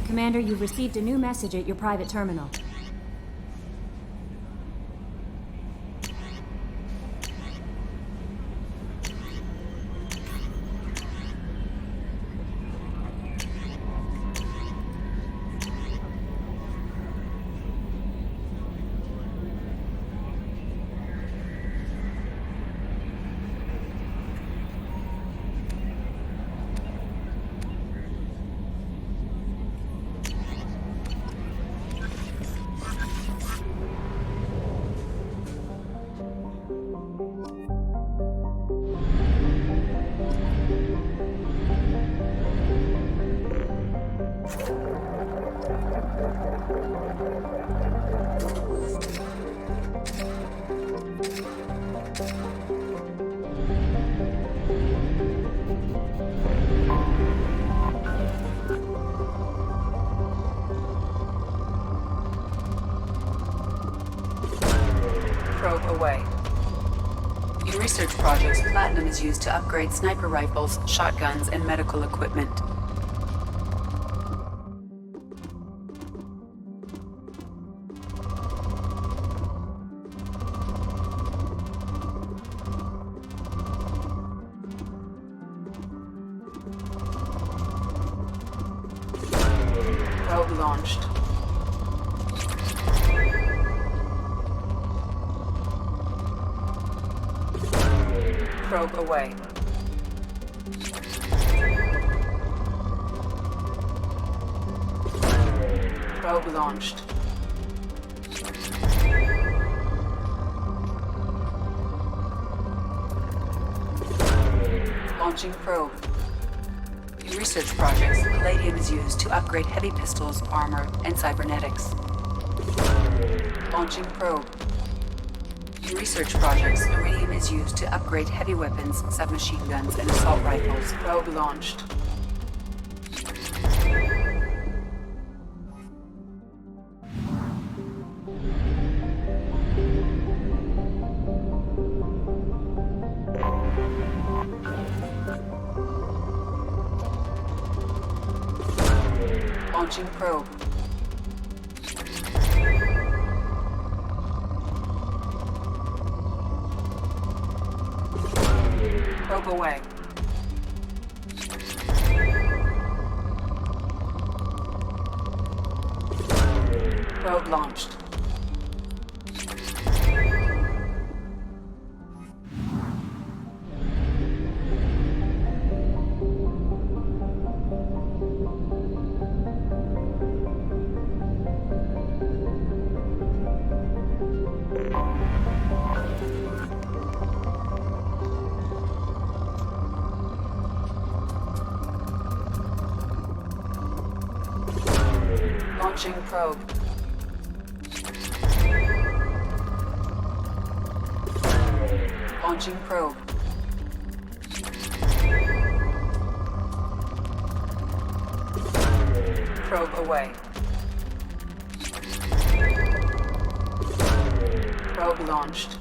Commander, you've received a new message at your private terminal. Probe away. In research projects, platinum is used to upgrade sniper rifles, shotguns, and medical equipment. Probe launched. Probe away. Probe launched. Launching probe. In research projects, palladium is used to upgrade heavy pistols, armor, and cybernetics. Launching probe. In research projects, iridium is used to upgrade heavy weapons, submachine guns, and assault rifles. Probe launched. Launching probe. Probe away. Probe launched. Launching probe. Launching probe. Probe away. Probe launched.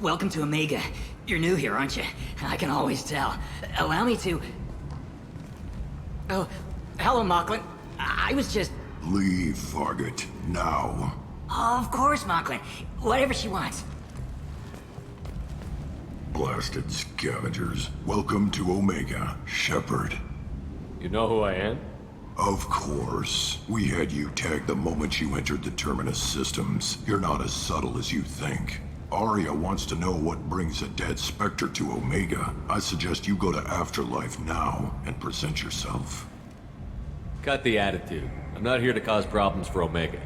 welcome to Omega. You're new here, aren't you? I can always tell. Allow me to... Oh, hello, Mocklin. I was just... Leave, Fargate, now. Oh, of course, Mocklin. Whatever she wants. Blasted scavengers. Welcome to Omega, Shepard. You know who I am? Of course. We had you tagged the moment you entered the Terminus systems. You're not as subtle as you think. Arya wants to know what brings a dead Spectre to Omega. I suggest you go to Afterlife now and present yourself. Cut the attitude. I'm not here to cause problems for Omega.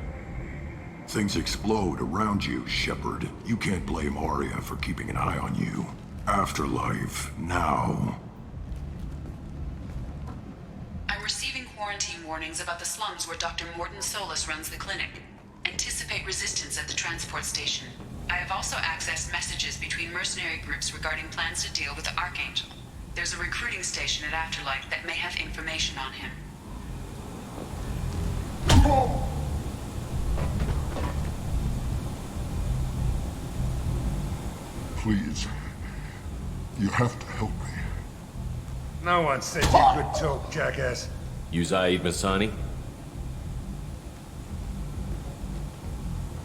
Things explode around you, Shepard. You can't blame Arya for keeping an eye on you. Afterlife, now. I'm receiving quarantine warnings about the slums where Dr. Morton Solus runs the clinic. Anticipate resistance at the transport station. I have also accessed messages between mercenary groups regarding plans to deal with the Archangel. There's a recruiting station at Afterlife that may have information on him. Please. You have to help me. No one said you could talk, jackass. You Zaid Masani?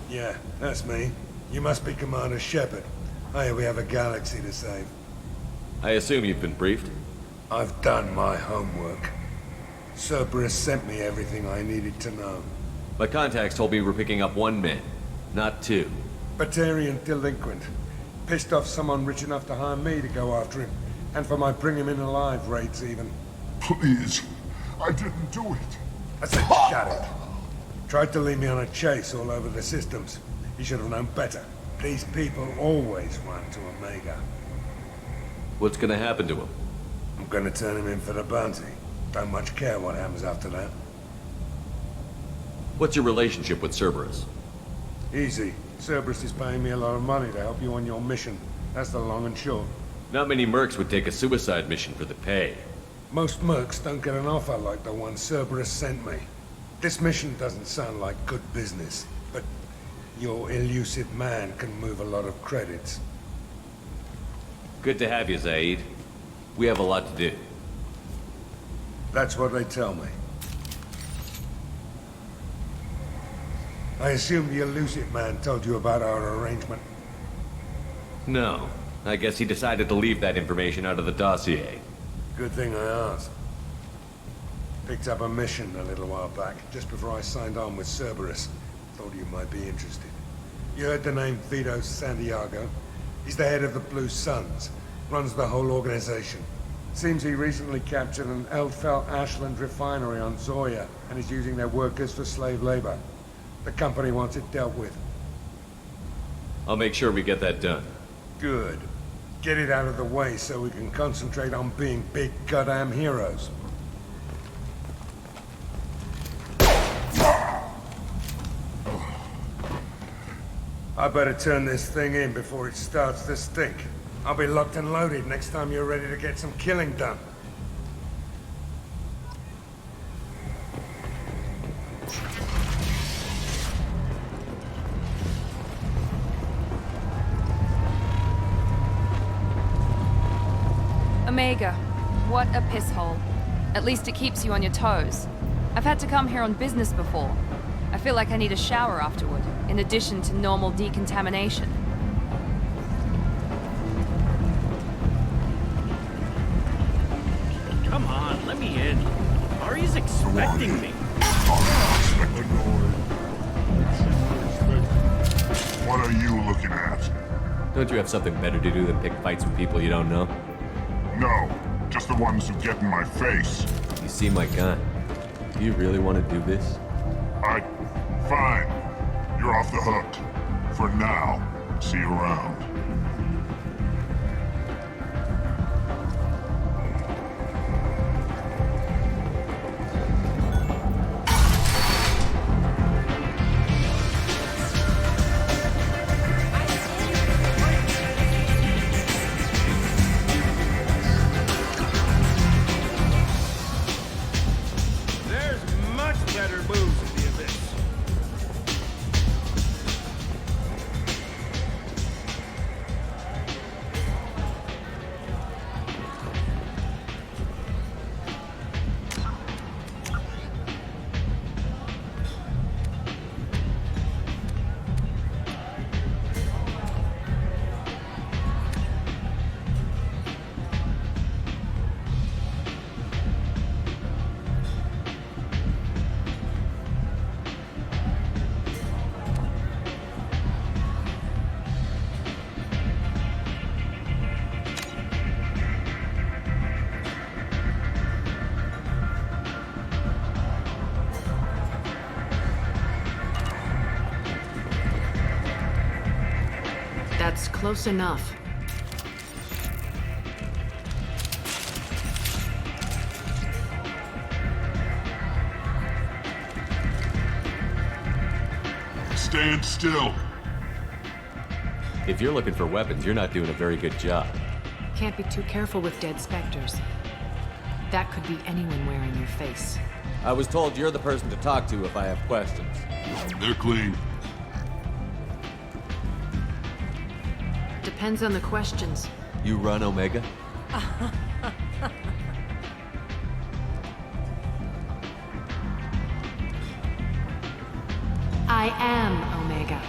Yeah, that's me. You must be Commander Shepard. Hey, we have a galaxy to save. I assume you've been briefed? I've done my homework. Cerberus sent me everything I needed to know. My contacts told me we're picking up one man, not two. Batarian delinquent. Pissed off someone rich enough to hire me to go after him. And for my bring him in alive rates even. Please. I didn't do it. I said shut it. Tried to lead me on a chase all over the systems. He should have known better. These people always run to Omega. What's gonna happen to him? I'm gonna turn him in for the bounty. Don't much care what happens after that. What's your relationship with Cerberus? Easy. Cerberus is paying me a lot of money to help you on your mission. That's the long and short. Not many mercs would take a suicide mission for the pay. Most mercs don't get an offer like the one Cerberus sent me. This mission doesn't sound like good business, but your elusive man can move a lot of credits. Good to have you, Zaid. We have a lot to do. That's what they tell me. I assume the elusive man told you about our arrangement. No. I guess he decided to leave that information out of the dossier. Good thing I asked. Picked up a mission a little while back, just before I signed on with Cerberus. Thought you might be interested. You heard the name Vito Santiago? He's the head of the Blue Suns. Runs the whole organization. Seems he recently captured an Eldfell Ashland refinery on Zoya and is using their workers for slave labor. The company wants it dealt with. I'll make sure we get that done. Good. Get it out of the way so we can concentrate on being big goddamn heroes. I better turn this thing in before it starts to stink. I'll be locked and loaded next time you're ready to get some killing done. Omega, what a piss hole. At least it keeps you on your toes. I've had to come here on business before. I feel like I need a shower afterward, in addition to normal decontamination. Come on, let me in. Ari's expecting me. What are you looking at? Don't you have something better to do than pick fights with people you don't know? No, just the ones who get in my face. You see my gun. Do you really want to do this? Fine. You're off the hook. For now. See you around. There's much better moves in the abyss. That's close enough. Stand still. If you're looking for weapons, you're not doing a very good job. Can't be too careful with dead specters. That could be anyone wearing your face. I was told you're the person to talk to if I have questions. They're clean. Depends on the questions. You run Omega? I am Omega.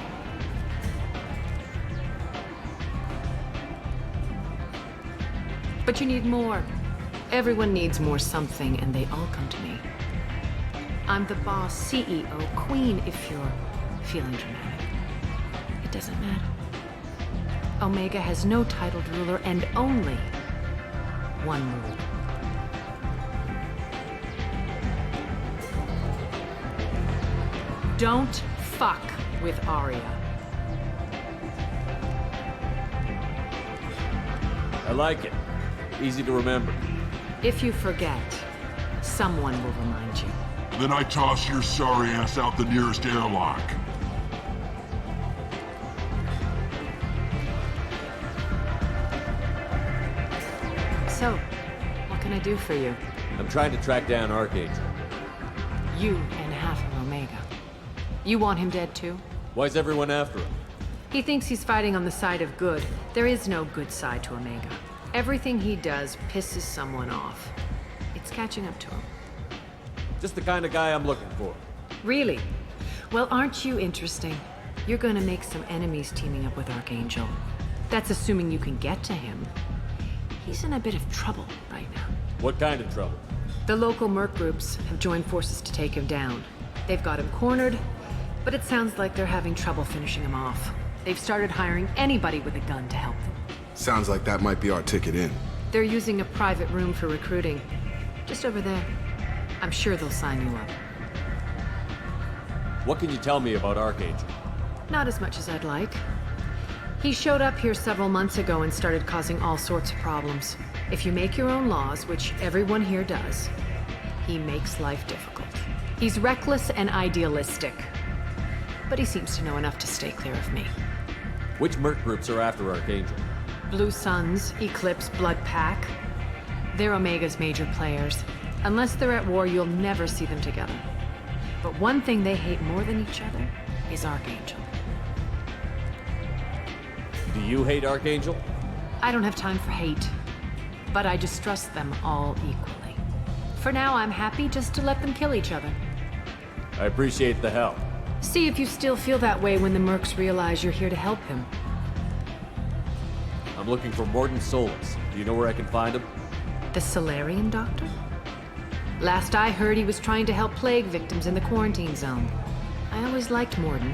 But you need more. Everyone needs more something, and they all come to me. I'm the boss, CEO, queen, if you're feeling dramatic. It doesn't matter. Omega has no titled ruler and only one rule. Don't fuck with Arya. I like it. Easy to remember. If you forget, someone will remind you. Then I toss your sorry ass out the nearest airlock. So, what can I do for you? I'm trying to track down Archangel. You and half of Omega. You want him dead too? Why's everyone after him? He thinks he's fighting on the side of good. There is no good side to Omega. Everything he does pisses someone off. It's catching up to him. Just the kind of guy I'm looking for. Really? Well, aren't you interesting? You're gonna make some enemies teaming up with Archangel. That's assuming you can get to him. He's in a bit of trouble right now. What kind of trouble? The local merc groups have joined forces to take him down. They've got him cornered, but it sounds like they're having trouble finishing him off. They've started hiring anybody with a gun to help them. Sounds like that might be our ticket in. They're using a private room for recruiting. Just over there. I'm sure they'll sign you up. What can you tell me about Archangel? Not as much as I'd like. He showed up here several months ago and started causing all sorts of problems. If you make your own laws, which everyone here does, he makes life difficult. He's reckless and idealistic. But he seems to know enough to stay clear of me. Which merc groups are after Archangel? Blue Suns, Eclipse, Blood Pack. They're Omega's major players. Unless they're at war, you'll never see them together. But one thing they hate more than each other is Archangel. Do you hate Archangel? I don't have time for hate, but I distrust them all equally. For now, I'm happy just to let them kill each other. I appreciate the help. See if you still feel that way when the mercs realize you're here to help him. I'm looking for Mordin Solus. Do you know where I can find him? The Solarian doctor? Last I heard, he was trying to help plague victims in the quarantine zone. I always liked Mordin.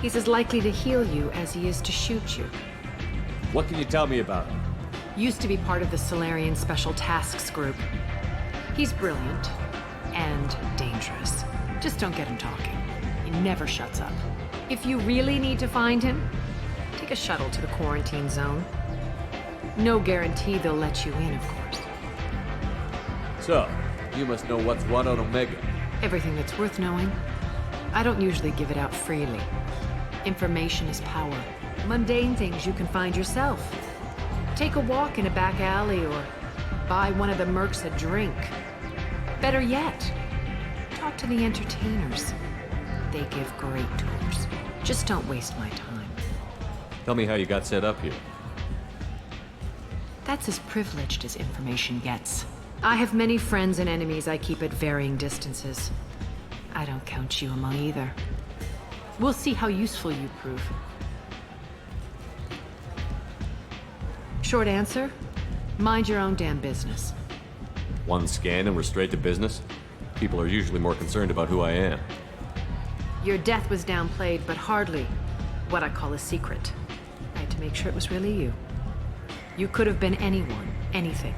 He's as likely to heal you as he is to shoot you. What can you tell me about him? Used to be part of the Solarian Special Tasks Group. He's brilliant and dangerous. Just don't get him talking. He never shuts up. If you really need to find him, take a shuttle to the quarantine zone. No guarantee they'll let you in, of course. So, you must know what's what on Omega. Everything that's worth knowing. I don't usually give it out freely. Information is power. Mundane things you can find yourself. Take a walk in a back alley or buy one of the mercs a drink. Better yet, talk to the entertainers. They give great tours. Just don't waste my time. Tell me how you got set up here. That's as privileged as information gets. I have many friends and enemies I keep at varying distances. I don't count you among either. We'll see how useful you prove. Short answer, mind your own damn business. One scan and we're straight to business? People are usually more concerned about who I am. Your death was downplayed, but hardly what I call a secret. I had to make sure it was really you. You could have been anyone, anything.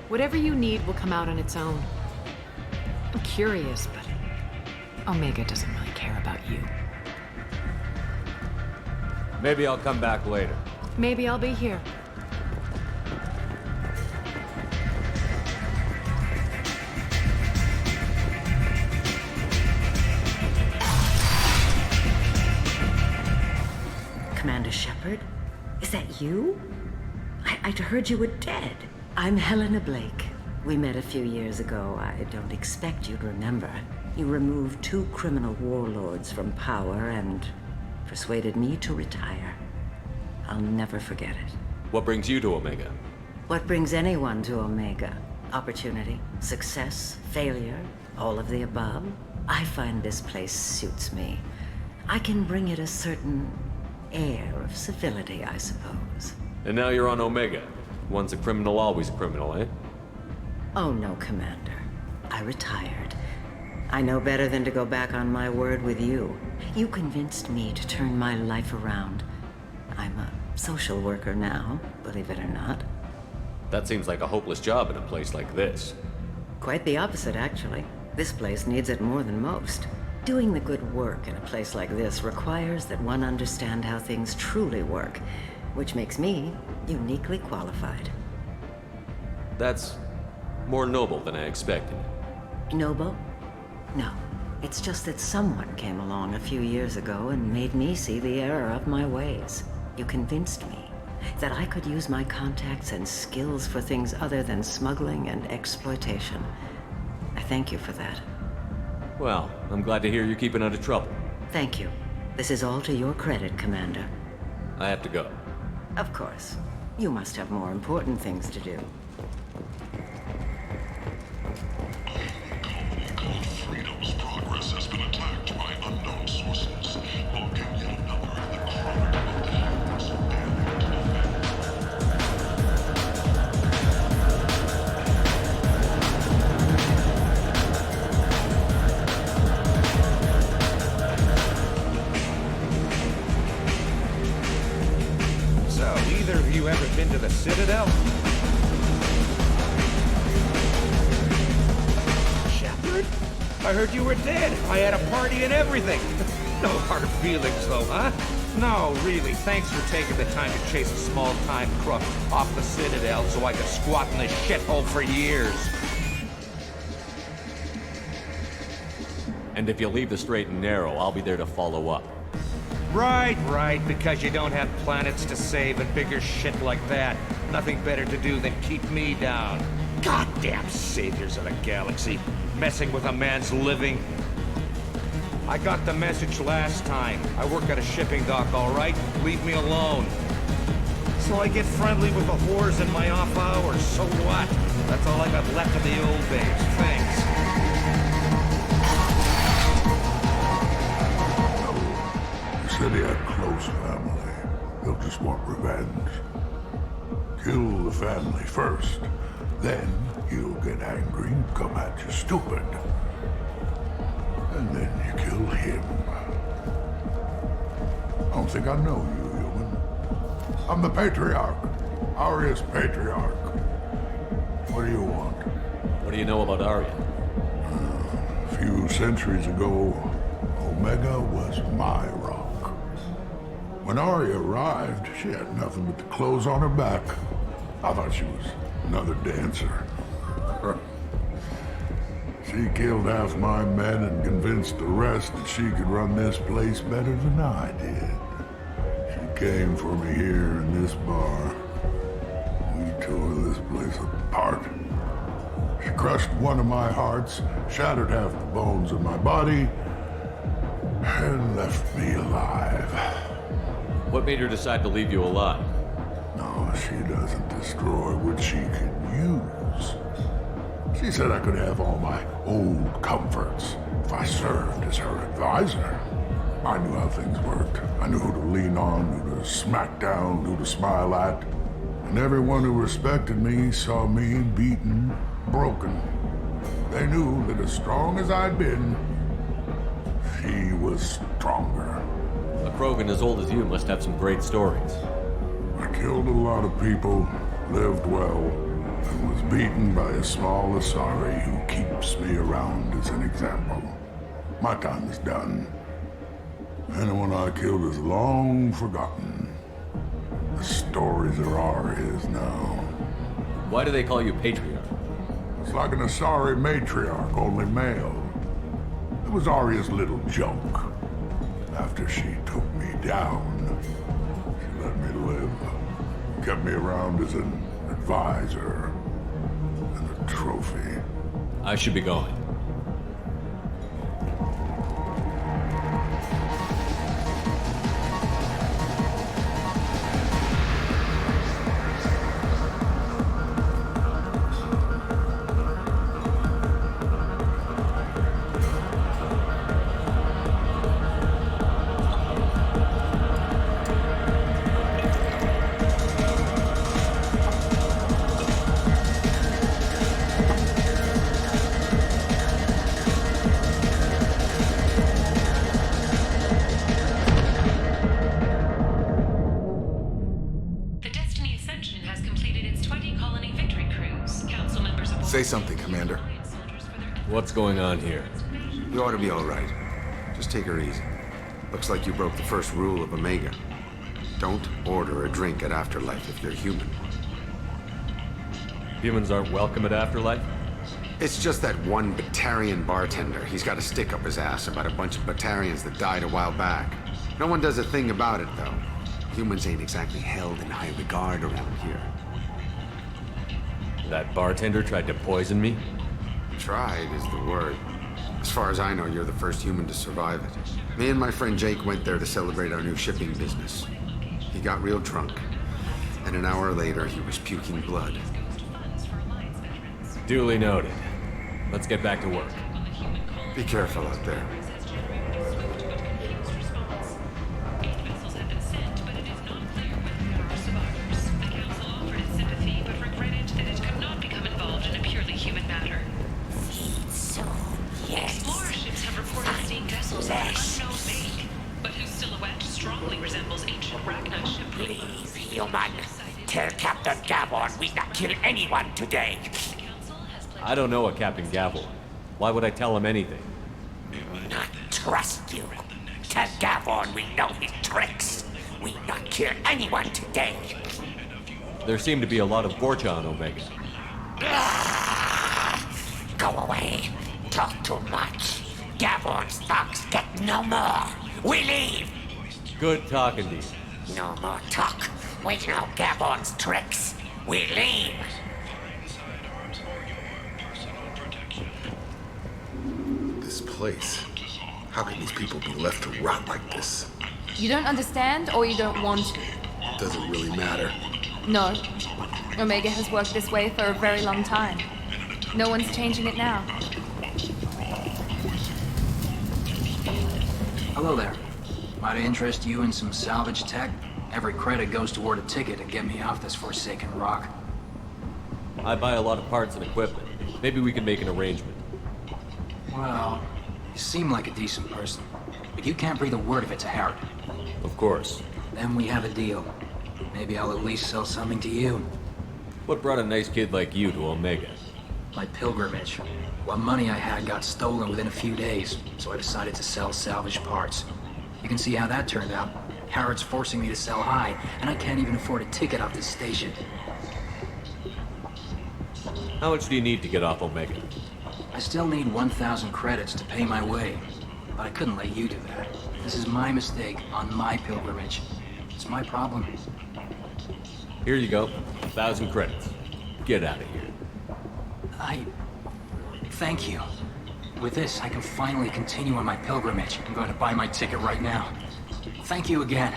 Whatever you need will come out on its own. I'm curious, but Omega doesn't really care about you. Maybe I'll come back later. Maybe I'll be here. Commander Shepard? Is that you? I'd heard you were dead. I'm Helena Blake. We met a few years ago. I don't expect you'd remember. You removed 2 criminal warlords from power and persuaded me to retire. I'll never forget it. What brings you to Omega? What brings anyone to Omega? Opportunity, success, failure, all of the above. I find this place suits me. I can bring it a certain air of civility, I suppose. And now you're on Omega. Once a criminal, always a criminal, eh? Oh no, Commander. I retired. I know better than to go back on my word with you. You convinced me to turn my life around. I'm a social worker now, believe it or not. That seems like a hopeless job in a place like this. Quite the opposite, actually. This place needs it more than most. Doing the good work in a place like this requires that one understand how things truly work, which makes me uniquely qualified. That's more noble than I expected. Noble? No. It's just that someone came along a few years ago and made me see the error of my ways. You convinced me that I could use my contacts and skills for things other than smuggling and exploitation. I thank you for that. Well, I'm glad to hear you're keeping out of trouble. Thank you. This is all to your credit, Commander. I have to go. Of course. You must have more important things to do. Freedom's progress has been attacked by unknown sources, logging yet another in the chronicle of the heroes of So, either of you ever been to the Citadel? Shepard? I heard you were dead. I had a party and everything. No hard feelings, though, huh? No, really. Thanks for taking the time to chase a small-time crook off the Citadel so I could squat in this shithole for years. And if you leave the straight and narrow, I'll be there to follow up. Right, because you don't have planets to save and bigger shit like that. Nothing better to do than keep me down. Goddamn saviors of the galaxy, messing with a man's living. I got the message last time. I work at a shipping dock, all right? Leave me alone. So I get friendly with the whores in my off hours, so what? That's all I got left of the old days, thanks. Said he had close family. He'll just want revenge. Kill the family first, then he'll get angry and come at you stupid. And then you kill him. I don't think I know you, human. I'm the Patriarch. Aria's Patriarch. What do you want? What do you know about Aria? A few centuries ago, Omega was my rock. When Aria arrived, she had nothing but the clothes on her back. I thought she was another dancer. She killed half my men and convinced the rest that she could run this place better than I did. She came for me here in this bar. We tore this place apart. She crushed one of my hearts, shattered half the bones in my body, and left me alive. What made her decide to leave you alive? No, she doesn't destroy what she can use. She said I could have all my old comforts if I served as her advisor. I knew how things worked. I knew who to lean on, who to smack down, who to smile at. And everyone who respected me saw me beaten, broken. They knew that as strong as I'd been, she was stronger. A Krogan as old as you must have some great stories. I killed a lot of people, lived well, and was beaten by a small Asari who keeps me around as an example. My time is done. Anyone I killed is long forgotten. The stories are Arya's now. Why do they call you Patriarch? It's like an Asari matriarch, only male. It was Arya's little joke. After she took me down, she let me live. Kept me around as an advisor and a trophy. I should be going. Say something, Commander. What's going on here? You ought to be all right. Just take her easy. Looks like you broke the first rule of Omega. Don't order a drink at Afterlife if you're human. Humans aren't welcome at Afterlife? It's just that one Batarian bartender. He's got a stick up his ass about a bunch of Batarians that died a while back. No one does a thing about it, though. Humans ain't exactly held in high regard around here. That bartender tried to poison me? Tried is the word. As far as I know, you're the first human to survive it. Me and my friend Jake went there to celebrate our new shipping business. He got real drunk, and an hour later he was puking blood. Duly noted. Let's get back to work. Be careful out there. Please, human. Tell Captain Gavon we not kill anyone today. I don't know a Captain Gavon. Why would I tell him anything? Not trust you. Tell Gavon we know his tricks. We not kill anyone today. There seem to be a lot of Borcha on Omega. Go away. Talk too much. Gavon's thugs get no more. We leave. Good talking to you. No more talk. We know Gavon's tricks. We leave. This place. How can these people be left to rot like this? You don't understand, or you don't want to? Doesn't really matter. No. Omega has worked this way for a very long time. No one's changing it now. Hello there. Might I interest you in some salvage tech? Every credit goes toward a ticket to get me off this forsaken rock. I buy a lot of parts and equipment. Maybe we can make an arrangement. Well, you seem like a decent person, but you can't breathe a word of it to Harrod. Of course. Then we have a deal. Maybe I'll at least sell something to you. What brought a nice kid like you to Omega? My pilgrimage. What money I had got stolen within a few days, so I decided to sell salvaged parts. You can see how that turned out. Harrod's forcing me to sell high, and I can't even afford a ticket off this station. How much do you need to get off Omega? I still need 1,000 credits to pay my way, but I couldn't let you do that. This is my mistake on my pilgrimage. It's my problem. Here you go. 1,000 credits. Get out of here. Thank you. With this, I can finally continue on my pilgrimage. I'm going to buy my ticket right now. Thank you again.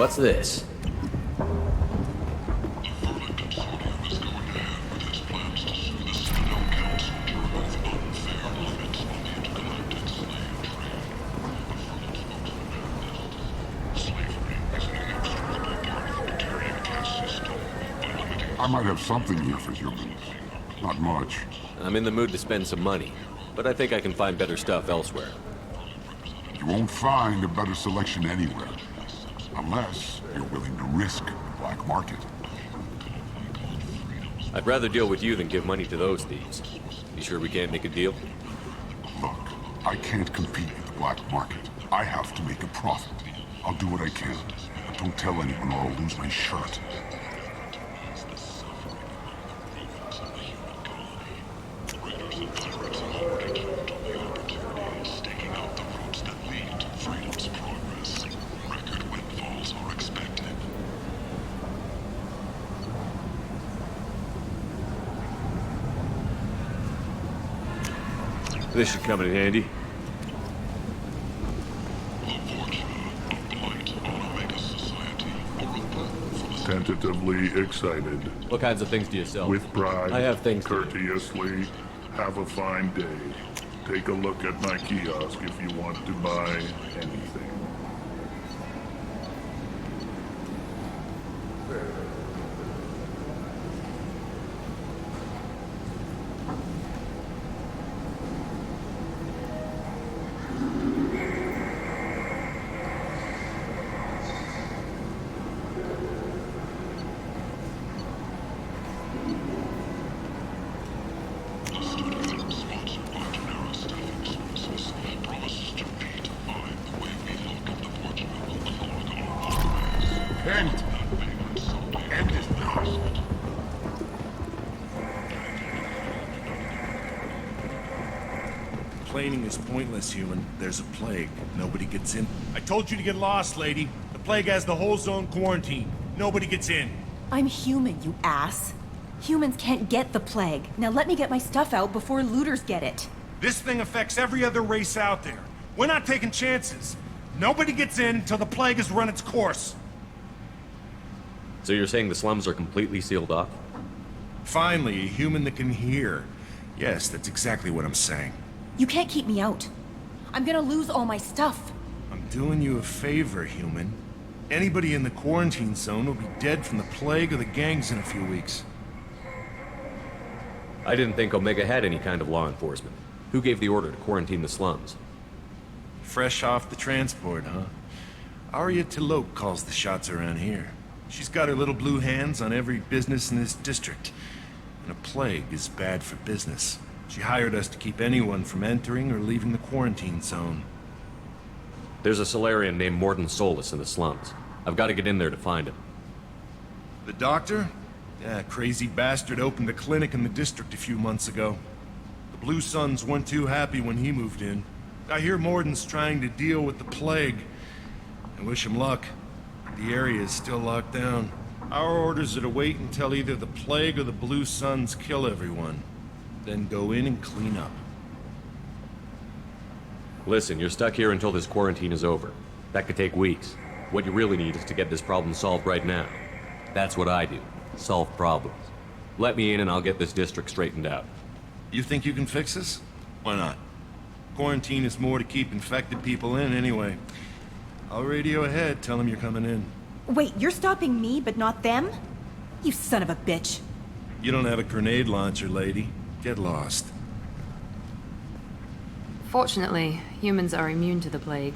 What's this? I might have something here for humans. Not much. I'm in the mood to spend some money, but I think I can find better stuff elsewhere. You won't find a better selection anywhere. Unless you're willing to risk the black market. I'd rather deal with you than give money to those thieves. You sure we can't make a deal? Look, I can't compete with the black market. I have to make a profit. I'll do what I can, but don't tell anyone or I'll lose my shirt. This should come in handy. Tentatively excited. What kinds of things do you sell? With pride. I have things. Courteously. Have a fine day. Take a look at my kiosk if you want to buy anything. End is not. Complaining is pointless, human. There's a plague. Nobody gets in. I told you to get lost, lady. The plague has the whole zone quarantined. Nobody gets in. I'm human, you ass. Humans can't get the plague. Now let me get my stuff out before looters get it. This thing affects every other race out there. We're not taking chances. Nobody gets in until the plague has run its course. So you're saying the slums are completely sealed off? Finally, a human that can hear. Yes, that's exactly what I'm saying. You can't keep me out. I'm gonna lose all my stuff. I'm doing you a favor, human. Anybody in the quarantine zone will be dead from the plague or the gangs in a few weeks. I didn't think Omega had any kind of law enforcement. Who gave the order to quarantine the slums? Fresh off the transport, huh? Arya T'Loak calls the shots around here. She's got her little blue hands on every business in this district. And a plague is bad for business. She hired us to keep anyone from entering or leaving the quarantine zone. There's a Solarian named Mordin Solus in the slums. I've got to get in there to find him. The doctor? Yeah, crazy bastard opened a clinic in the district a few months ago. The Blue Suns weren't too happy when he moved in. I hear Mordin's trying to deal with the plague. I wish him luck. The area is still locked down. Our orders are to wait until either the plague or the Blue Suns kill everyone. Then go in and clean up. Listen, you're stuck here until this quarantine is over. That could take weeks. What you really need is to get this problem solved right now. That's what I do. Solve problems. Let me in and I'll get this district straightened out. You think you can fix this? Why not? Quarantine is more to keep infected people in anyway. I'll radio ahead, tell them you're coming in. Wait, you're stopping me, but not them? You son of a bitch. You don't have a grenade launcher, lady. Get lost. Fortunately, humans are immune to the plague.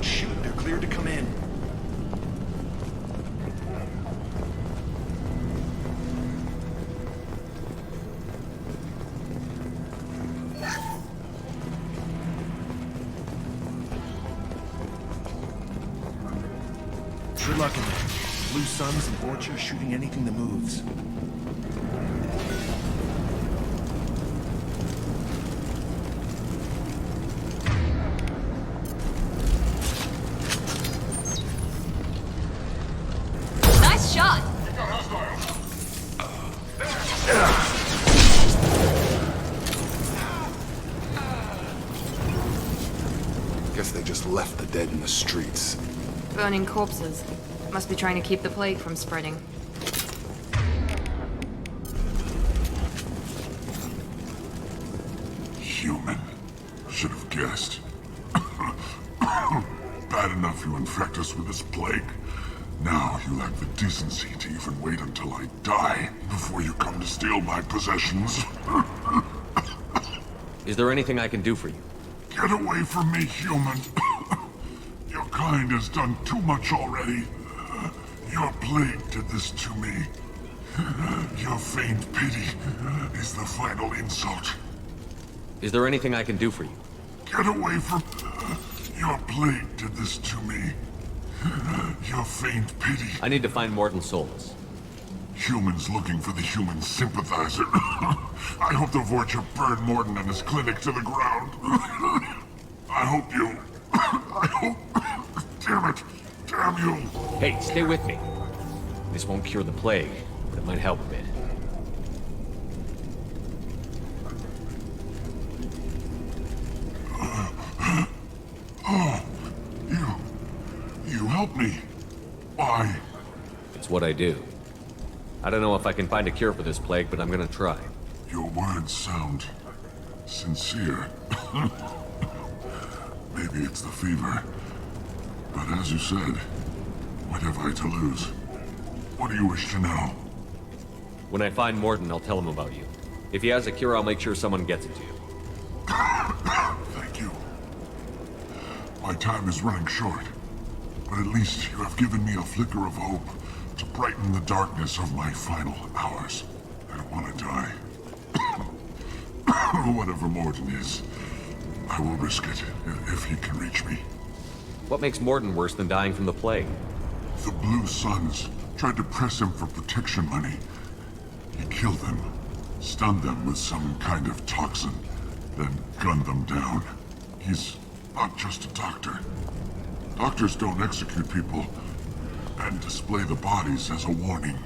Shoot, they're cleared to come in. Good luck in there. Blue Suns and Vorcha shooting anything that moves. Nice shot! Guess they just left the dead in the streets. Burning corpses. Must be trying to keep the plague from spreading. Human. Should have guessed. Bad enough you infect us with this plague. Now you lack the decency to even wait until I die before you come to steal my possessions. Is there anything I can do for you? Get away from me, human. Your kind has done too much already. Your plague did this to me. Your feigned pity is the final insult. Is there anything I can do for you? Get away from... Your plague did this to me. Your feigned pity. I need to find Morton Solus. Humans looking for the human sympathizer. I hope the Vorcha burned Morton and his clinic to the ground. I hope you... I hope... Damn it! Damn you! Hey, stay with me. This won't cure the plague, but it might help a bit. Oh, you help me. Why? It's what I do. I don't know if I can find a cure for this plague, but I'm gonna try. Your words sound sincere. Maybe it's the fever. But as you said, what have I to lose? What do you wish to know? When I find Morton, I'll tell him about you. If he has a cure, I'll make sure someone gets it to you. Thank you. My time is running short, but at least you have given me a flicker of hope to brighten the darkness of my final hours. I don't want to die. Whatever Morton is, I will risk it if he can reach me. What makes Morton worse than dying from the plague? The Blue Suns tried to press him for protection money. He killed them, stunned them with some kind of toxin, then gunned them down. He's not just a doctor. Doctors don't execute people and display the bodies as a warning.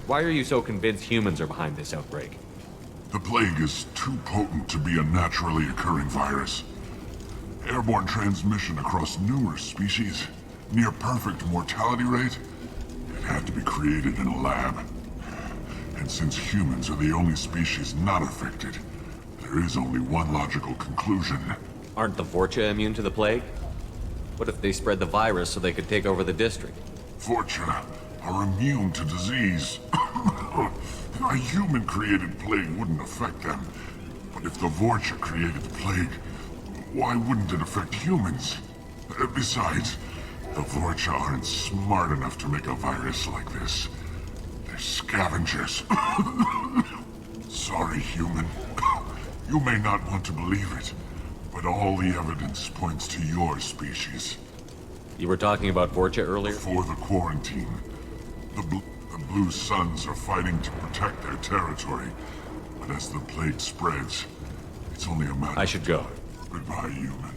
Why are you so convinced humans are behind this outbreak? The plague is too potent to be a naturally occurring virus. Airborne transmission across numerous species, near perfect mortality rate. It had to be created in a lab. And since humans are the only species not affected, there is only one logical conclusion. Aren't the Vorcha immune to the plague? What if they spread the virus so they could take over the district? Vorcha are immune to disease. A human-created plague wouldn't affect them. But if the Vorcha created the plague, why wouldn't it affect humans? Besides, the Vorcha aren't smart enough to make a virus like this. They're scavengers. Sorry, human. You may not want to believe it, but all the evidence points to your species. You were talking about Vorcha earlier? Before the quarantine, the Blue Suns are fighting to protect their territory. But as the plague spreads, it's only a matter I should go. Goodbye, human.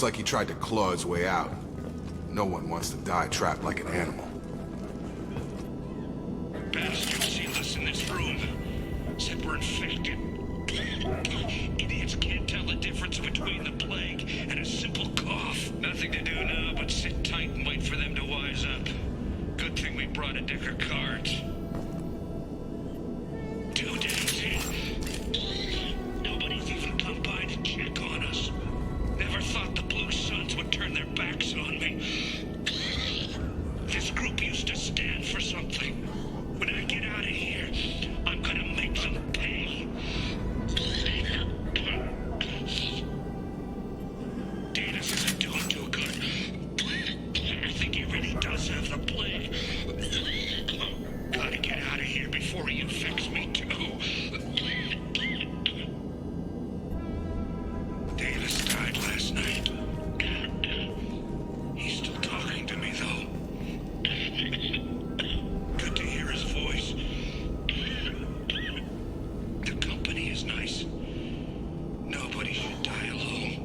Looks like he tried to claw his way out. No one wants to die trapped like an animal. Bastards sealed us in this room. Said we're infected. Idiots can't tell the difference between the plague and a simple cough. Nothing to do now but sit tight and wait for them to wise up. Good thing we brought a deck of cards. 2 days in. Nobody's even come by to check on us. Never thought the Blue Suns would turn their backs on me. This group used to stand for something. When I get out of here, I'm gonna make them pay. Datus isn't doing too good. I think he really does have the plague. Gotta get out of here before he infects me too. Davis died last night. He's still talking to me, though. Good to hear his voice. The company is nice. Nobody should die alone.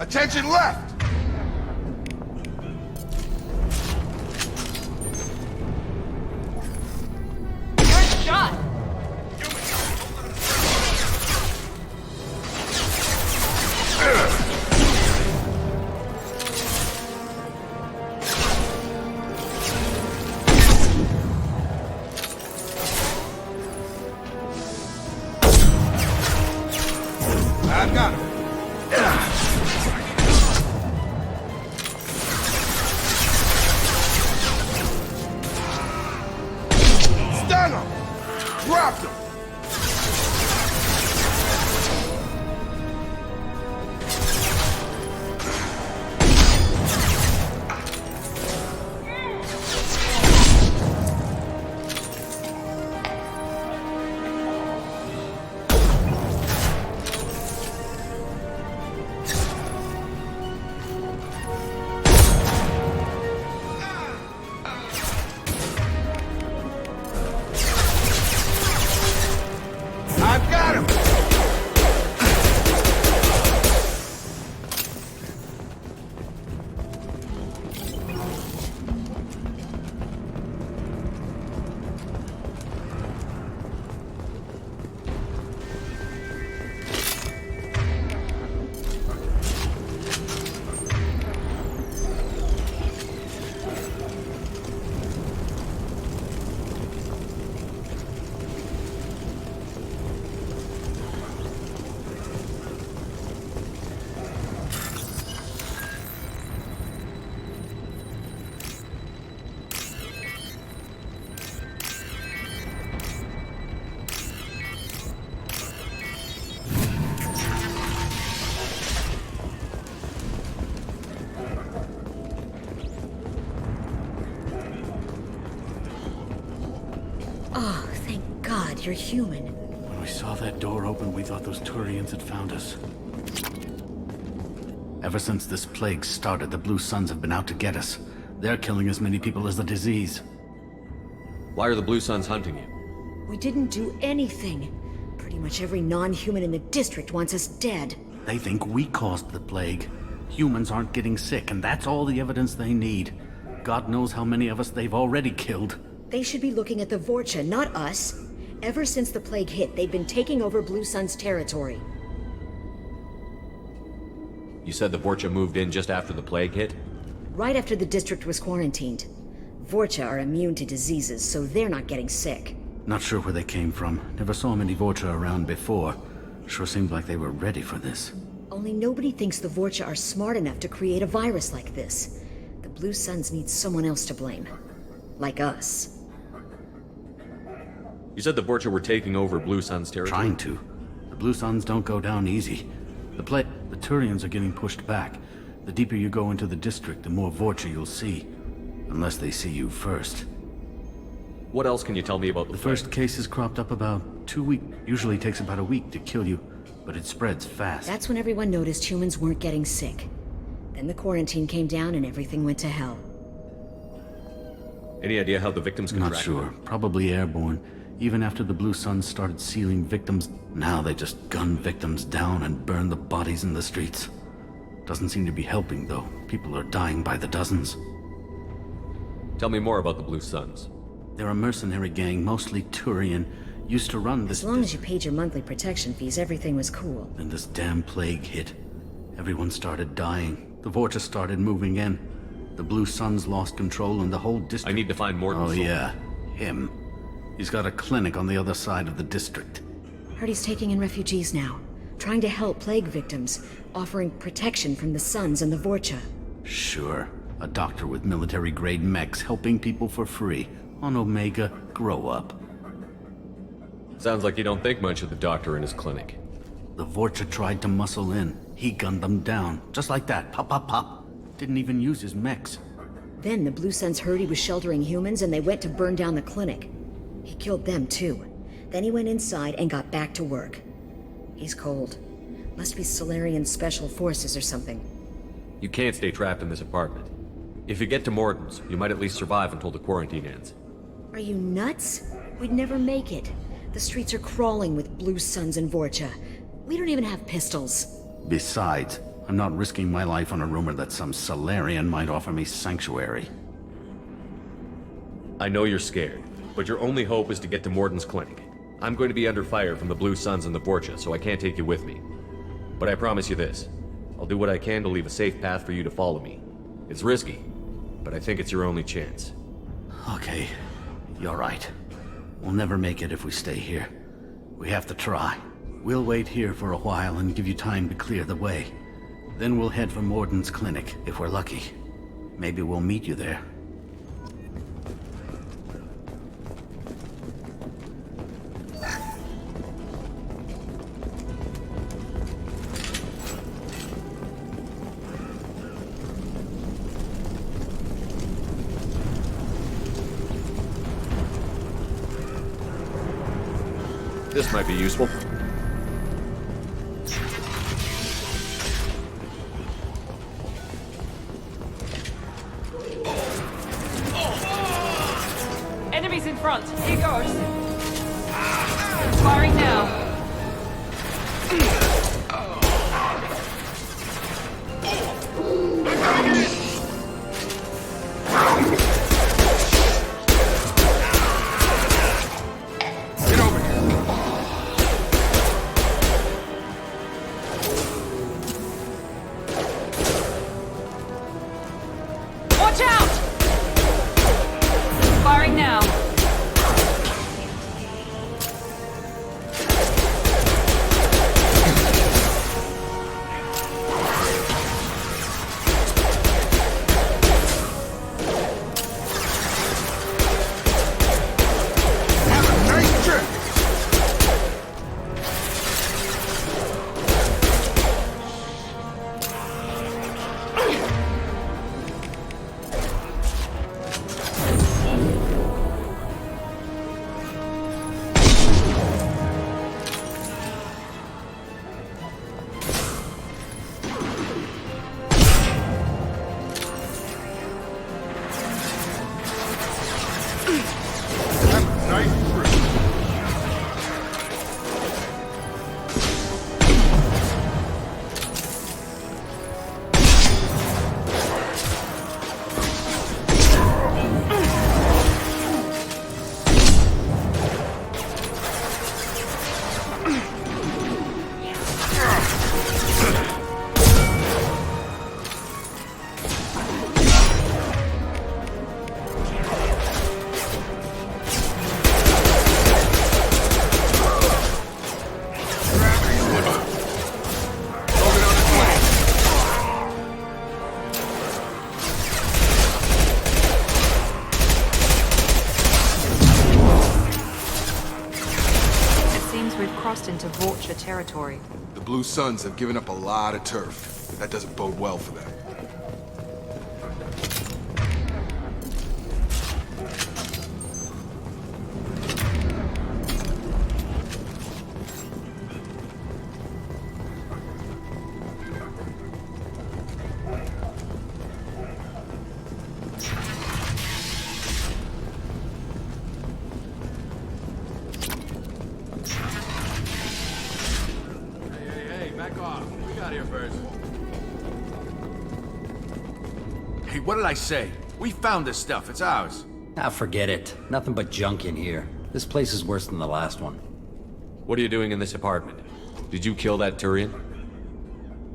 Attention left! Good shot! I've got him. Stun him! Dropped him! I've got him! Oh, thank God you're human. When we saw that door open, we thought those Turians had found us. Ever since this plague started, the Blue Suns have been out to get us. They're killing as many people as the disease. Why are the Blue Suns hunting you? We didn't do anything. Pretty much every non-human in the district wants us dead. They think we caused the plague. Humans aren't getting sick, and that's all the evidence they need. God knows how many of us they've already killed. They should be looking at the Vorcha, not us. Ever since the plague hit, they've been taking over Blue Sun's territory. You said the Vorcha moved in just after the plague hit? Right after the district was quarantined. Vorcha are immune to diseases, so they're not getting sick. Not sure where they came from. Never saw many Vorcha around before. Sure seemed like they were ready for this. Only nobody thinks the Vorcha are smart enough to create a virus like this. The Blue Suns need someone else to blame. Like us. You said the Vorcha were taking over Blue Sun's territory? Trying to. The Blue Suns don't go down easy. The Turians are getting pushed back. The deeper you go into the district, the more Vorcha you'll see. Unless they see you first. What else can you tell me about The first cases cropped up about 2 weeks. Usually takes about a week to kill you, but it spreads fast. That's when everyone noticed humans weren't getting sick. Then the quarantine came down and everything went to hell. Any idea how the victims Not contracted sure. it? Probably airborne. Even after the Blue Suns started sealing victims, now they just gun victims down and burn the bodies in the streets. Doesn't seem to be helping, though. People are dying by the dozens. Tell me more about the Blue Suns. They're a mercenary gang, mostly Turian. Used to run this... As long as you paid your monthly protection fees, everything was cool. Then this damn plague hit. Everyone started dying. The Vorcha started moving in. The Blue Suns lost control and the whole district... I need to find Morton. Oh yeah, him. He's got a clinic on the other side of the district. Heard he's taking in refugees now, trying to help plague victims, offering protection from the Suns and the Vorcha. Sure. A doctor with military-grade mechs helping people for free. On Omega, grow up. Sounds like you don't think much of the doctor in his clinic. The Vorcha tried to muscle in. He gunned them down. Just like that. Pop, pop, pop. Didn't even use his mechs. Then the Blue Suns heard he was sheltering humans and they went to burn down the clinic. He killed them too. Then he went inside and got back to work. He's cold. Must be Solarian Special Forces or something. You can't stay trapped in this apartment. If you get to Morton's, you might at least survive until the quarantine ends. Are you nuts? We'd never make it. The streets are crawling with Blue Suns and Vorcha. We don't even have pistols. Besides, I'm not risking my life on a rumor that some Solarian might offer me sanctuary. I know you're scared, but your only hope is to get to Morton's clinic. I'm going to be under fire from the Blue Suns and the Vorcha, so I can't take you with me. But I promise you this. I'll do what I can to leave a safe path for you to follow me. It's risky, but I think it's your only chance. Okay, you're right. We'll never make it if we stay here. We have to try. We'll wait here for a while and give you time to clear the way. Then we'll head for Morton's clinic, if we're lucky. Maybe we'll meet you there. This might be useful. Enemies in front. Here goes. Firing now. Watch out! Firing now. crossed into Vorcha territory. The Blue Suns have given up a lot of turf. That doesn't bode well for them. Hey, what did I say? We found this stuff. It's ours. Ah, forget it. Nothing but junk in here. This place is worse than the last one. What are you doing in this apartment? Did you kill that Turian?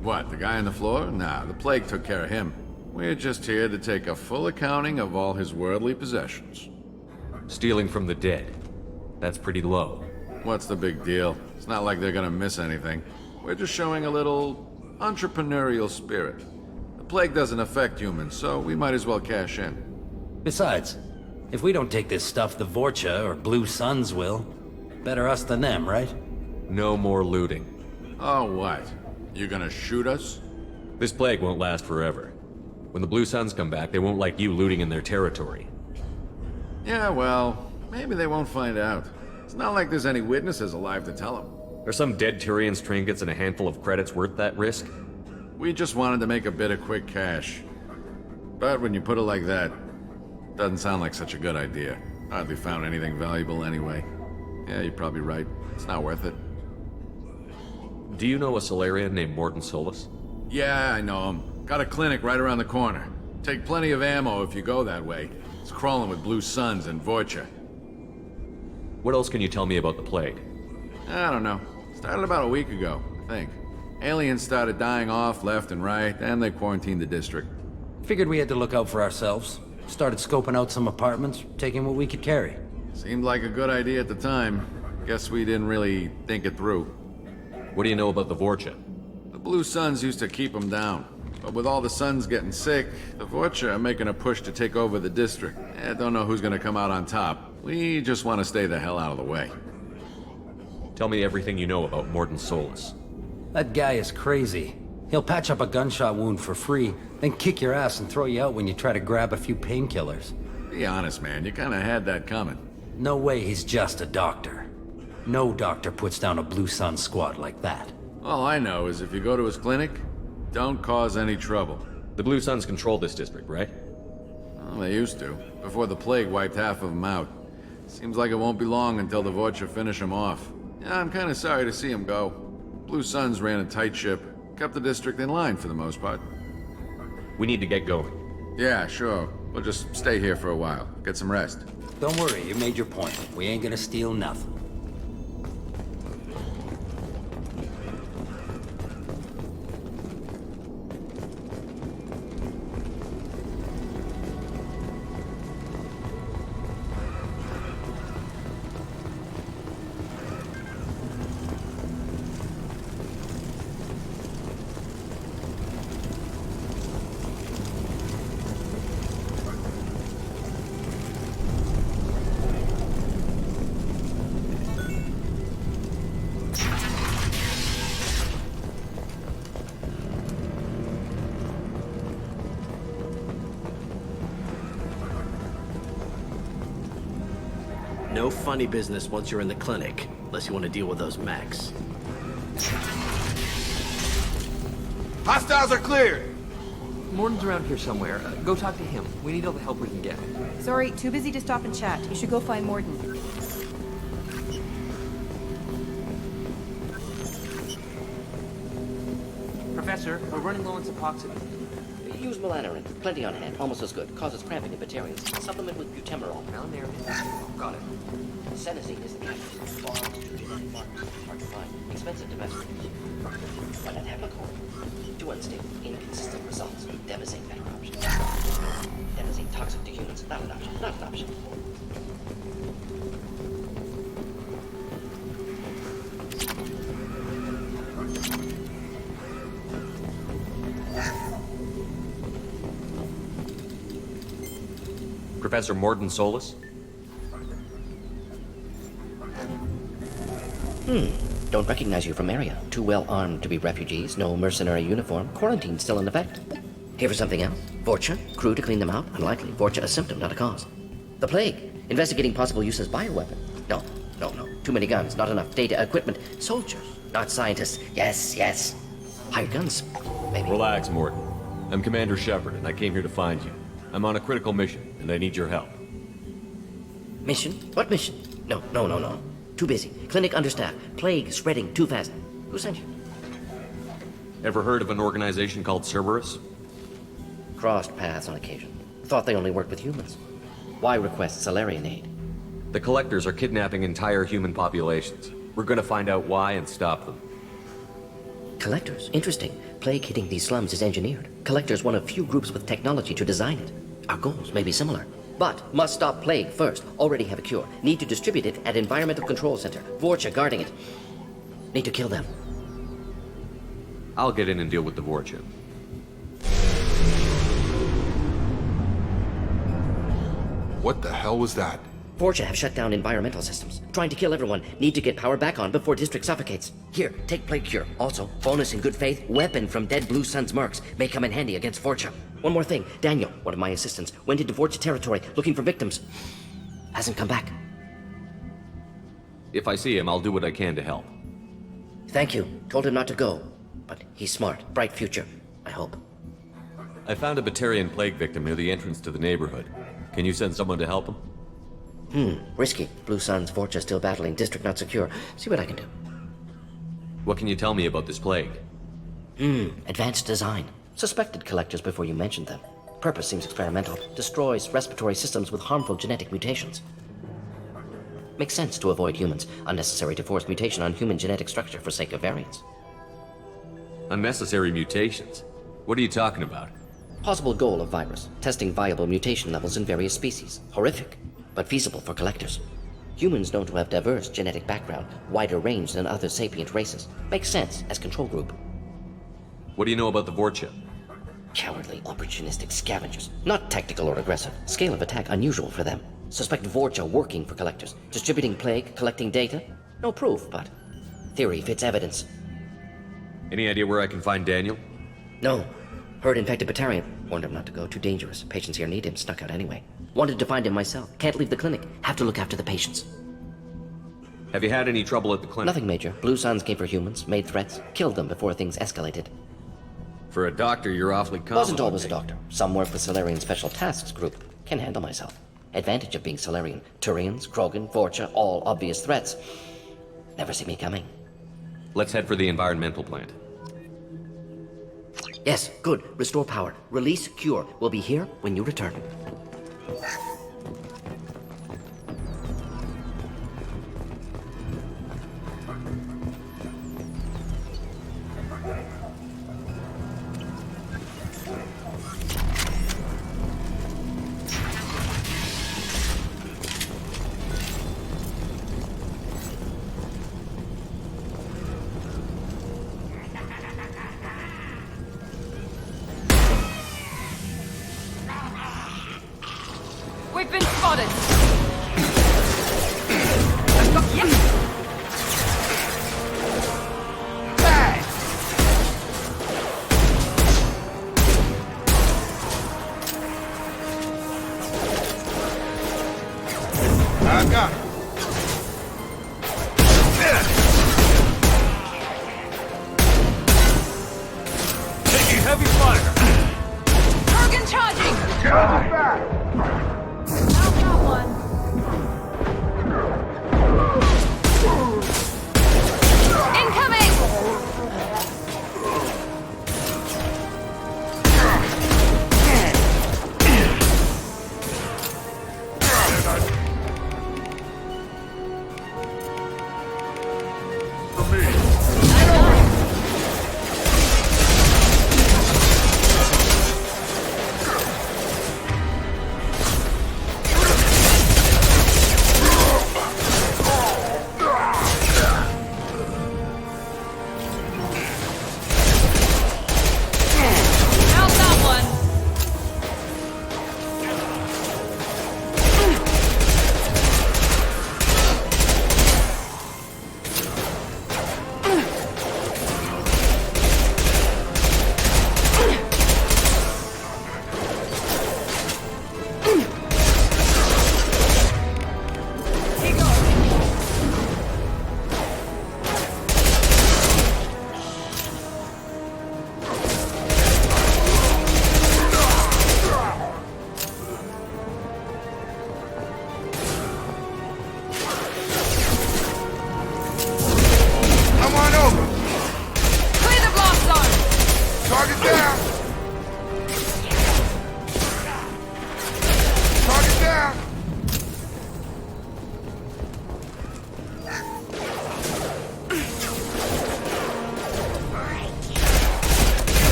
What, the guy on the floor? Nah, the plague took care of him. We're just here to take a full accounting of all his worldly possessions. Stealing from the dead. That's pretty low. What's the big deal? It's not like they're gonna miss anything. We're just showing a little entrepreneurial spirit. The plague doesn't affect humans, so we might as well cash in. Besides, if we don't take this stuff, the Vorcha or Blue Suns will. Better us than them, right? No more looting. Oh, what? You gonna shoot us? This plague won't last forever. When the Blue Suns come back, they won't like you looting in their territory. Yeah, well, maybe they won't find out. It's not like there's any witnesses alive to tell them. Are some dead Turians' trinkets and a handful of credits worth that risk? We just wanted to make a bit of quick cash. But when you put it like that, doesn't sound like such a good idea. Hardly found anything valuable anyway. Yeah, you're probably right. It's not worth it. Do you know a Solarian named Mordin Solus? Yeah, I know him. Got a clinic right around the corner. Take plenty of ammo if you go that way. It's crawling with Blue Suns and Vorcha. What else can you tell me about the plague? I don't know. Started about a week ago, I think. Aliens started dying off left and right, and they quarantined the district. Figured we had to look out for ourselves. Started scoping out some apartments, taking what we could carry. Seemed like a good idea at the time. Guess we didn't really think it through. What do you know about the Vorcha? The Blue Suns used to keep them down. But with all the Suns getting sick, the Vorcha are making a push to take over the district. Don't know who's gonna come out on top. We just want to stay the hell out of the way. Tell me everything you know about Mordin Solus. That guy is crazy. He'll patch up a gunshot wound for free, then kick your ass and throw you out when you try to grab a few painkillers. Be honest, man. You kinda had that coming. No way he's just a doctor. No doctor puts down a Blue Sun squad like that. All I know is if you go to his clinic, don't cause any trouble. The Blue Suns control this district, right? Well, they used to, before the plague wiped half of them out. Seems like it won't be long until the Vorcha finish them off. Yeah, I'm kinda sorry to see them go. Blue Suns ran a tight ship, kept the district in line for the most part. We need to get going. Yeah, sure. We'll just stay here for a while. Get some rest. Don't worry, you made your point. We ain't gonna steal nothing. No funny business once you're in the clinic, unless you want to deal with those mechs. Hostiles are cleared! Morton's around here somewhere. Go talk to him. We need all the help we can get. Sorry, too busy to stop and chat. You should go find Morden. Professor, we're running low on Suboxone. Use melanorin. Plenty on hand. Almost as good. Causes cramping in bacterias. Supplement with butemerol. Got it. Senesine is the active. Hard to find. Expensive to master. But at Hepacol. Too unstable. Inconsistent results. Demazine better option. Demazine toxic to humans. Not an option. Not an option. Professor Mordin Solus? Don't recognize you from area. Too well armed to be refugees. No mercenary uniform. Quarantine still in effect. Here for something else? Vorcha? Crew to clean them out? Unlikely. Vorcha a symptom, not a cause. The plague. Investigating possible use as bioweapon. No. Too many guns, not enough data, equipment. Soldiers, not scientists. Yes. Hired guns, maybe. Relax, Mordin. I'm Commander Shepard, and I came here to find you. I'm on a critical mission, and I need your help. Mission? What mission? No. Too busy. Clinic understaffed. Plague spreading too fast. Who sent you? Ever heard of an organization called Cerberus? Crossed paths on occasion. Thought they only worked with humans. Why request Salarian aid? The Collectors are kidnapping entire human populations. We're gonna find out why and stop them. Collectors? Interesting. Plague hitting these slums is engineered. Collectors one of few groups with technology to design it. Our goals may be similar. But must stop plague first. Already have a cure. Need to distribute it at Environmental Control Center. Vorcha guarding it. Need to kill them. I'll get in and deal with the Vorcha. What the hell was that? Vorcha have shut down environmental systems. Trying to kill everyone. Need to get power back on before District suffocates. Here, take Plague Cure. Also, bonus in good faith, weapon from dead Blue Sun's mercs. May come in handy against Vorcha. One more thing. Daniel, one of my assistants, went into Vorcha territory looking for victims. Hasn't come back. If I see him, I'll do what I can to help. Thank you. Told him not to go. But he's smart. Bright future. I hope. I found a Batarian plague victim near the entrance to the neighborhood. Can you send someone to help him? Risky. Blue Sun's Vorcha still battling. District not secure. See what I can do. What can you tell me about this plague? Advanced design. Suspected Collectors before you mentioned them. Purpose seems experimental. Destroys respiratory systems with harmful genetic mutations. Makes sense to avoid humans. Unnecessary to force mutation on human genetic structure for sake of variance. Unnecessary mutations? What are you talking about? Possible goal of virus. Testing viable mutation levels in various species. Horrific, but feasible for Collectors. Humans known to have diverse genetic background, wider range than other sapient races. Makes sense as control group. What do you know about the Vorcha? Cowardly, opportunistic scavengers. Not tactical or aggressive. Scale of attack unusual for them. Suspect Vorcha working for Collectors. Distributing plague, collecting data. No proof, but theory fits evidence. Any idea where I can find Daniel? No. Heard infected Batarian. Warned him not to go. Too dangerous. Patients here need him. Snuck out anyway. Wanted to find him myself. Can't leave the clinic. Have to look after the patients. Have you had any trouble at the clinic? Nothing major. Blue Suns came for humans, made threats, killed them before things escalated. For a doctor, you're awfully calm. Wasn't always a doctor. Some work with Salarian Special Tasks Group. Can handle myself. Advantage of being Salarian. Turians, Krogan, Vorcha, all obvious threats. Never see me coming. Let's head for the environmental plant. Yes, good. Restore power. Release cure. We'll be here when you return. We've been spotted! I got it. Taking heavy fire! Kurgan charging! Charge back! I've got one. Incoming! For me.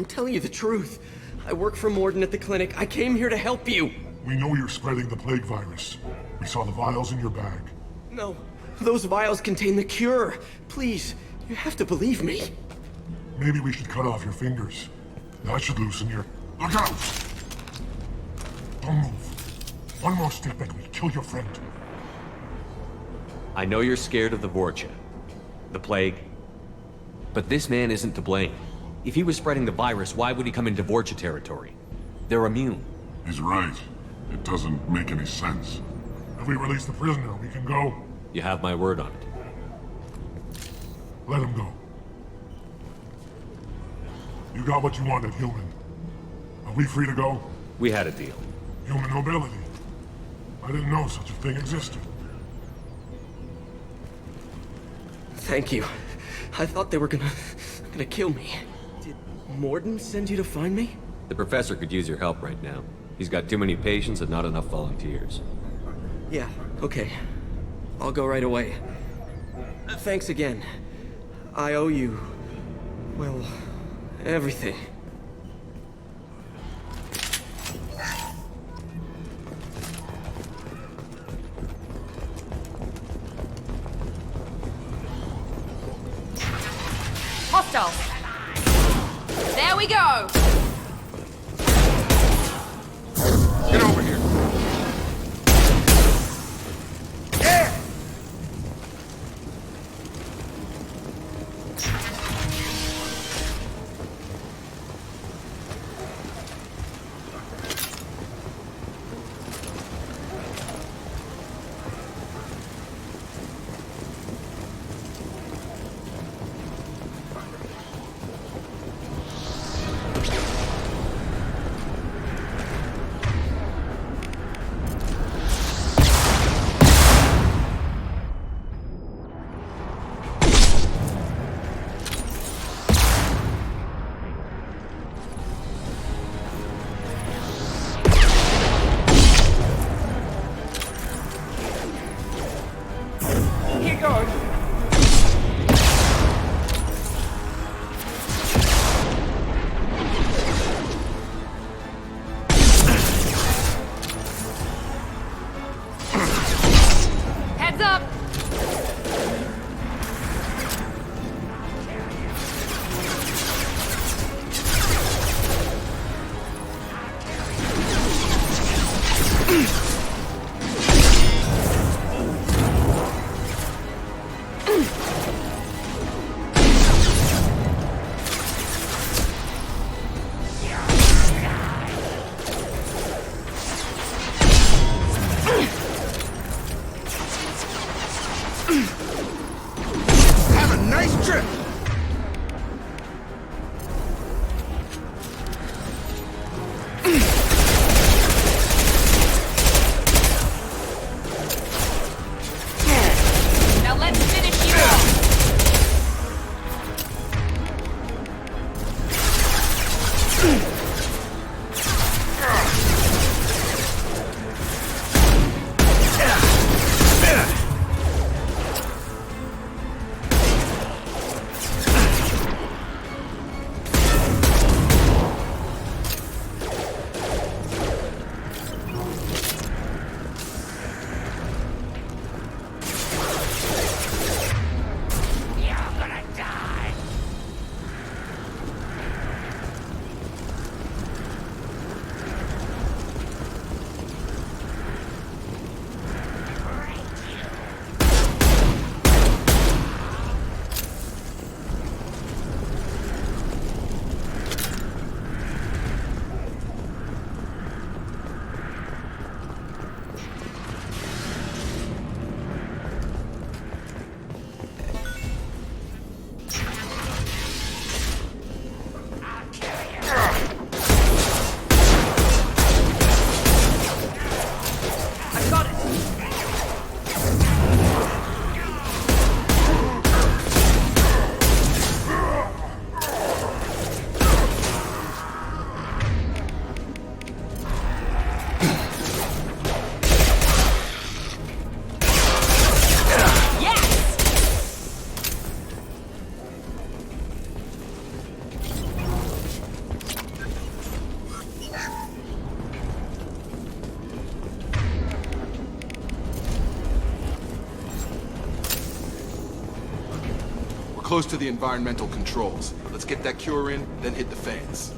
I'm telling you the truth. I work for Morden at the clinic. I came here to help you. We know you're spreading the plague virus. We saw the vials in your bag. No, those vials contain the cure. Please, you have to believe me. Maybe we should cut off your fingers. That should loosen your... Look out! Don't move. One more step and we kill your friend. I know you're scared of the Vorcha, the plague, but this man isn't to blame. If he was spreading the virus, why would he come into Vorcha territory? They're immune. He's right. It doesn't make any sense. If we release the prisoner, we can go. You have my word on it. Let him go. You got what you wanted, human. Are we free to go? We had a deal. Human mobility. I didn't know such a thing existed. Thank you. I thought they were gonna kill me. Did Morden send you to find me? The professor could use your help right now. He's got too many patients and not enough volunteers. Yeah, okay. I'll go right away. Thanks again. I owe you... well, everything. Hostiles! There we go! Get over here. Yeah! Heads up! Have a nice trip. Now let's finish you off! close to the environmental controls. Let's get that cure in, then hit the fans.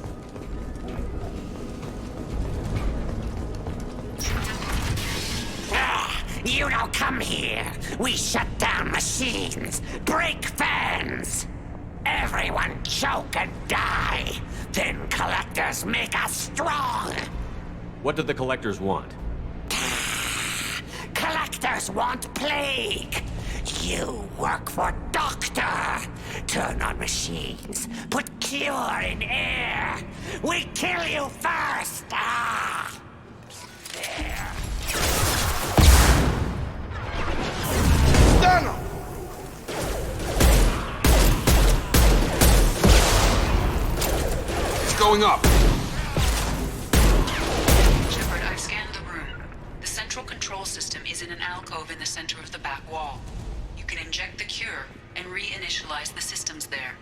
You don't come here. We shut down machines, break fans. Everyone choke and die. Then collectors make us strong. What did the collectors want? Collectors want plague. You work for Doctor. Turn on machines. Put cure in air. We kill you first. Ah. There. Stun him! It's going up. Shepard, I've scanned the room. The central control system is in an alcove in the center of the back wall. You can inject the cure and reinitialize the systems there.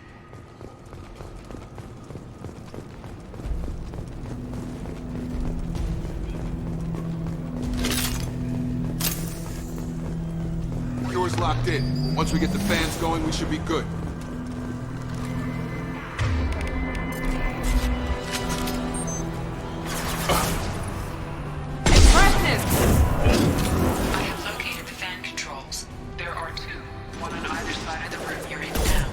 Cure's locked in. Once we get the fans going, we should be good. I have located the fan controls. There are two, one on either side of the room you're in now.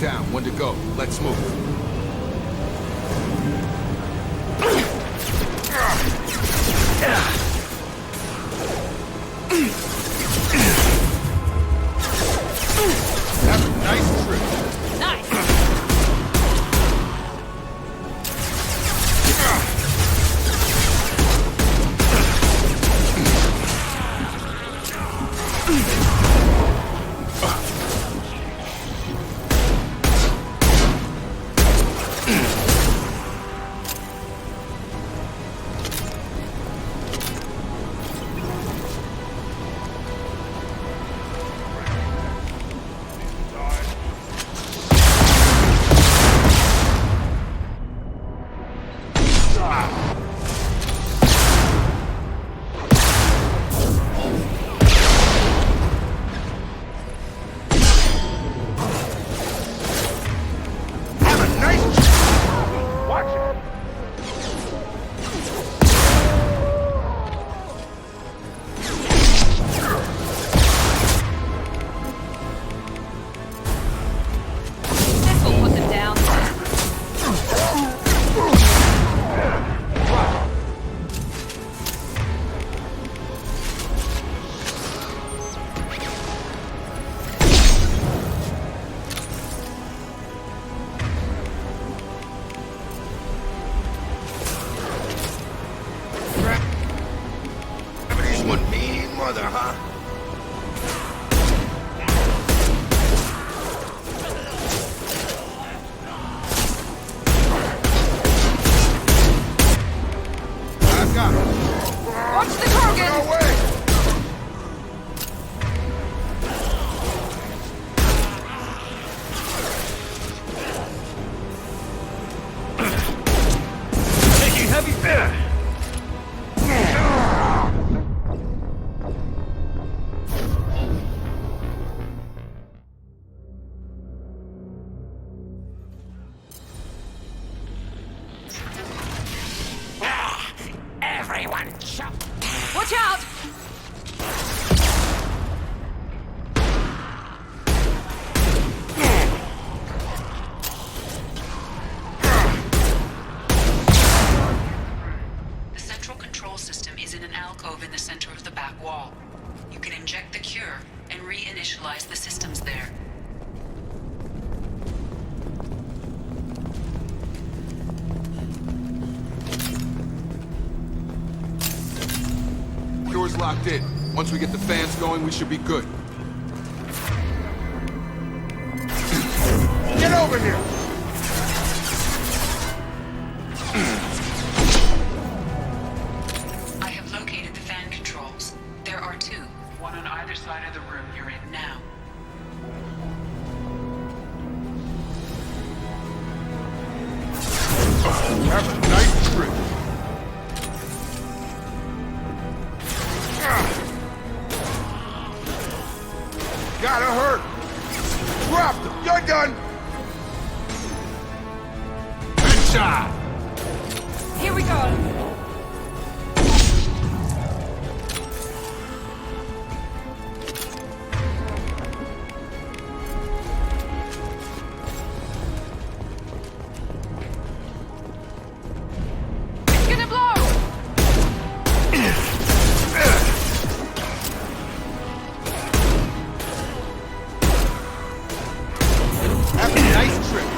Down, one to go. Let's move. Have a nice trip. Nice. One mean mother, huh? I've got him. Watch the target! No way! Taking heavy fire! alcove in the center of the back wall. You can inject the cure and reinitialize the systems there. Cure's locked in. Once we get the fans going, we should be good. Get over here! I have located the fan controls. There are two, one on either side of the room you're in now. Have a nice trip. Gotta hurt. Dropped him. You're done. Headshot. Here we go. It's gonna blow! Have a nice trip.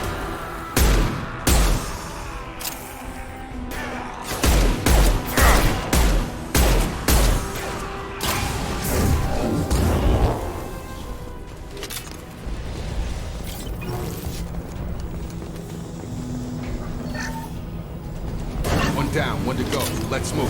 One down, one to go. Let's move.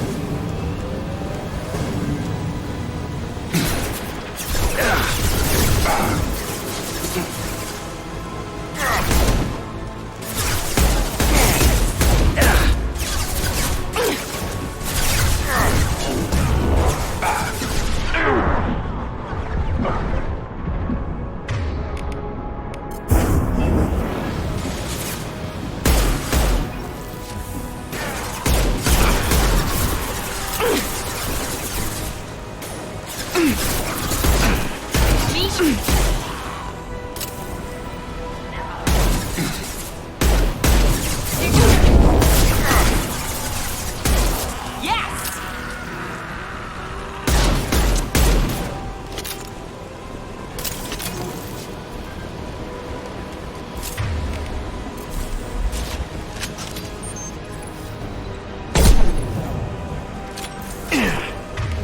Yes!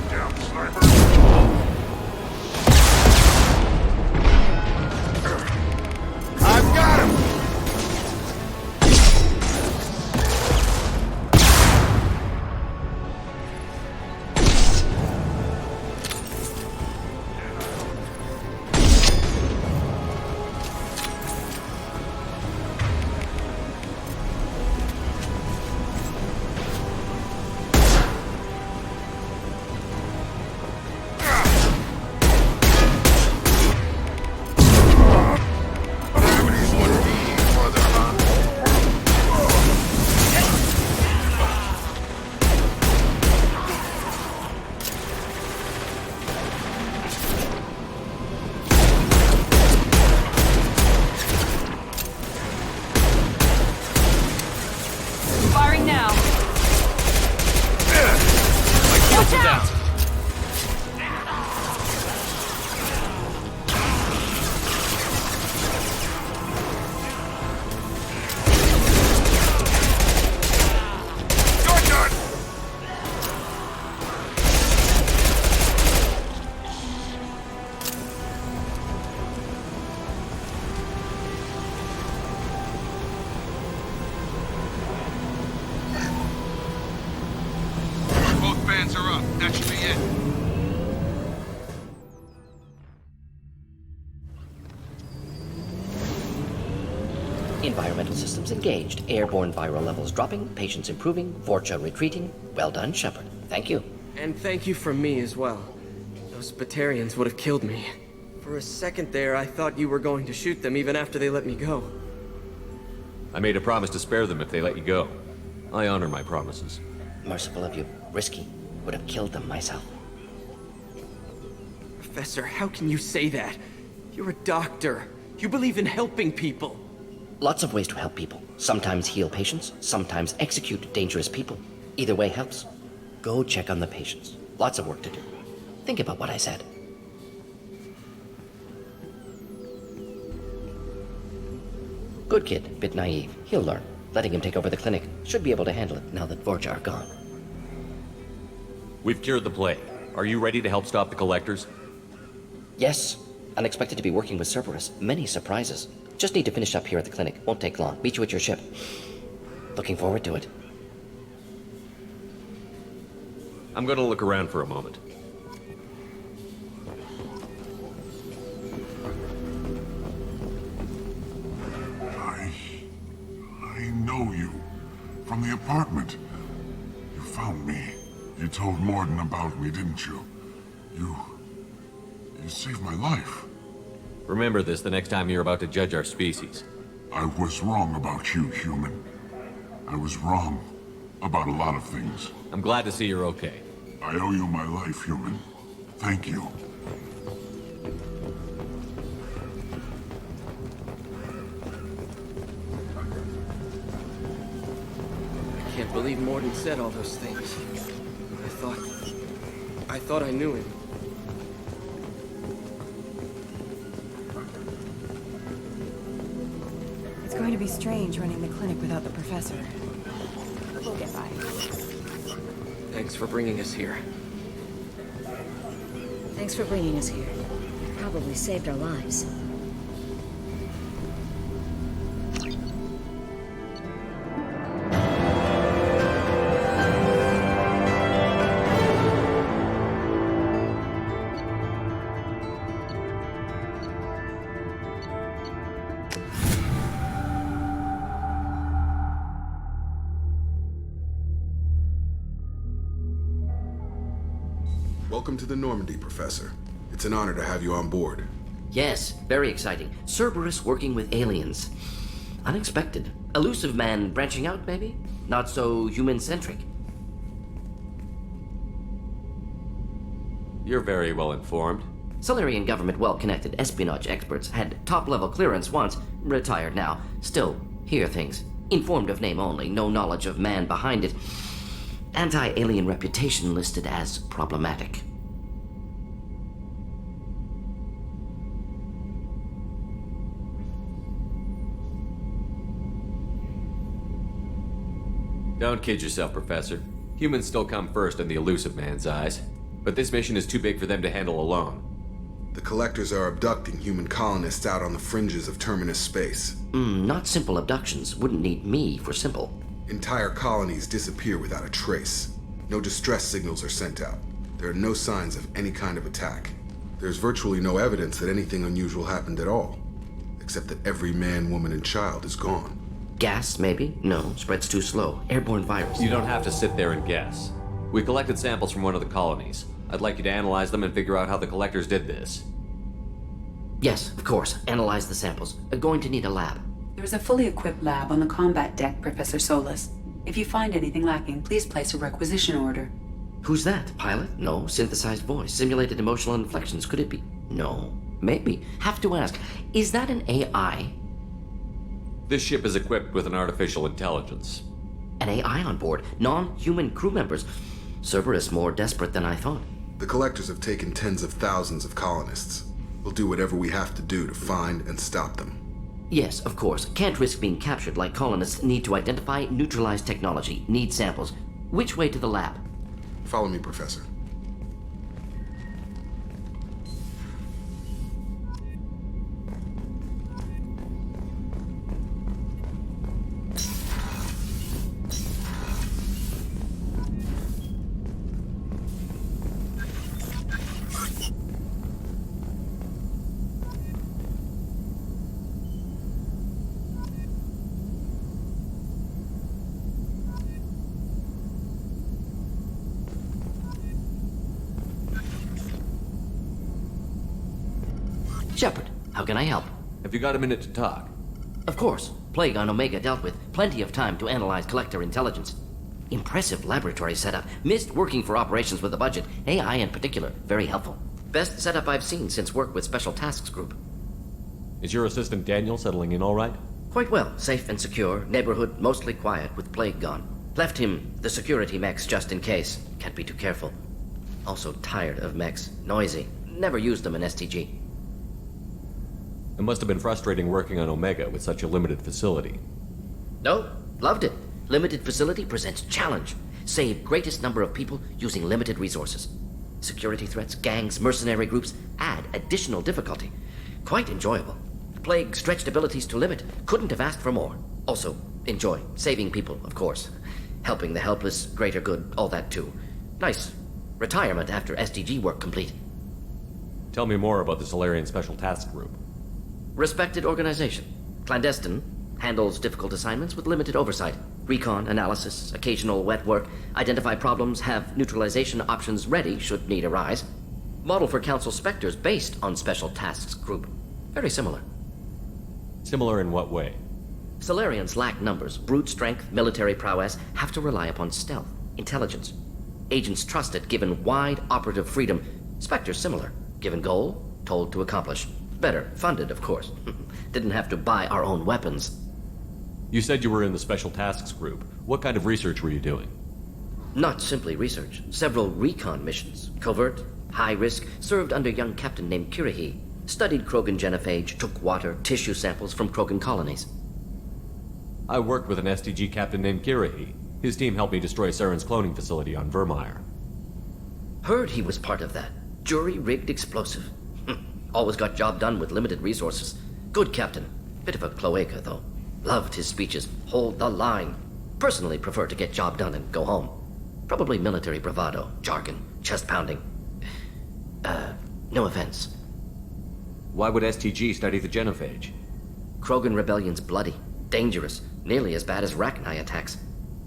Damn sniper. I've got him. Nobody's one mean mother, huh? Firing now. Watch out! You're done. Both bands are up. That should be it. Environmental systems engaged. Airborne viral levels dropping. Patients improving. Vorcha retreating. Well done, Shepard. Thank you. And thank you from me as well. Those Batarians would have killed me. For a second there, I thought you were going to shoot them even after they let me go. I made a promise to spare them if they let you go. I honor my promises. Merciful of you. Risky. Would have killed them myself. Professor, how can you say that? You're a doctor. You believe in helping people. Lots of ways to help people. Sometimes heal patients, sometimes execute dangerous people. Either way helps. Go check on the patients. Lots of work to do. Think about what I said. Good kid, bit naive. He'll learn. Letting him take over the clinic should be able to handle it now that Vorcha are gone. We've cured the plague. Are you ready to help stop the Collectors? Yes. Unexpected to be working with Cerberus. Many surprises. Just need to finish up here at the clinic. Won't take long. Meet you at your ship. Looking forward to it. I'm gonna look around for a moment. I know you. From the apartment. You found me. You told Morden about me, didn't you? You saved my life. Remember this the next time you're about to judge our species. I was wrong about you, human. I was wrong about a lot of things. I'm glad to see you're okay. I owe you my life, human. Thank you. I can't believe Morden said all those things. I thought I knew him. It's going to be strange running the clinic without the professor. We'll get by. Thanks for bringing us here. Thanks for bringing us here. You probably saved our lives. Welcome to the Normandy, Professor. It's an honor to have you on board. Yes, very exciting. Cerberus working with aliens. Unexpected. Elusive man branching out, maybe? Not so human-centric. You're very well informed. Solarian government well-connected espionage experts had top-level clearance once, retired now. Still, hear things. Informed of name only, no knowledge of man behind it. Anti-alien reputation listed as problematic. Don't kid yourself, Professor. Humans still come first in the Elusive Man's eyes. But this mission is too big for them to handle alone. The Collectors are abducting human colonists out on the fringes of Terminus space. Not simple abductions. Wouldn't need me for simple. Entire colonies disappear without a trace. No distress signals are sent out. There are no signs of any kind of attack. There's virtually no evidence that anything unusual happened at all. Except that every man, woman, and child is gone. Gas, maybe? No, spreads too slow. Airborne virus. You don't have to sit there and guess. We collected samples from one of the colonies. I'd like you to analyze them and figure out how the Collectors did this. Yes, of course. Analyze the samples. Going to need a lab. There's a fully equipped lab on the combat deck, Professor Solis. If you find anything lacking, please place a requisition order. Who's that? Pilot? No. Synthesized voice. Simulated emotional inflections. Could it be? No. Maybe. Have to ask. Is that an AI? This ship is equipped with an artificial intelligence. An AI on board? Non-human crew members? Cerberus more desperate than I thought. The Collectors have taken tens of thousands of colonists. We'll do whatever we have to do to find and stop them. Yes, of course. Can't risk being captured like colonists need to identify, neutralize technology, need samples. Which way to the lab? Follow me, Professor. Shepard, how can I help? Have you got a minute to talk? Of course. Plague on Omega dealt with. Plenty of time to analyze Collector intelligence. Impressive laboratory setup. Missed working for operations with a budget. AI in particular. Very helpful. Best setup I've seen since work with Special Tasks Group. Is your assistant Daniel settling in all right? Quite well. Safe and secure. Neighborhood mostly quiet with Plague gone. Left him the security mechs just in case. Can't be too careful. Also tired of mechs. Noisy. Never used them in STG. It must have been frustrating working on Omega with such a limited facility. No, loved it. Limited facility presents challenge. Save greatest number of people using limited resources. Security threats, gangs, mercenary groups add additional difficulty. Quite enjoyable. Plague stretched abilities to limit. Couldn't have asked for more. Also, enjoy. Saving people, of course. Helping the helpless, greater good, all that too. Nice. Retirement after SDG work complete. Tell me more about the Solarian Special Task Group. Respected organization. Clandestine. Handles difficult assignments with limited oversight. Recon, analysis, occasional wet work. Identify problems, have neutralization options ready should need arise. Model for Council Spectres based on Special Tasks Group. Very similar. Similar in what way? Solarians lack numbers, brute strength, military prowess, have to rely upon stealth, intelligence. Agents trusted, given wide operative freedom. Spectres similar, given goal, told to accomplish. Better, funded, of course. Didn't have to buy our own weapons. You said you were in the Special Tasks Group. What kind of research were you doing? Not simply research. Several recon missions. Covert, high risk, served under young captain named Kirihi. Studied Krogan genophage, took water, tissue samples from Krogan colonies. I worked with an STG captain named Kirihi. His team helped me destroy Saren's cloning facility on Vermeer. Heard he was part of that. Jury-rigged explosive. Always got job done with limited resources. Good captain. Bit of a cloaca, though. Loved his speeches. Hold the line. Personally prefer to get job done and go home. Probably military bravado, jargon, chest pounding. No offense. Why would STG study the genophage? Krogan rebellion's bloody, dangerous, nearly as bad as Rachni attacks.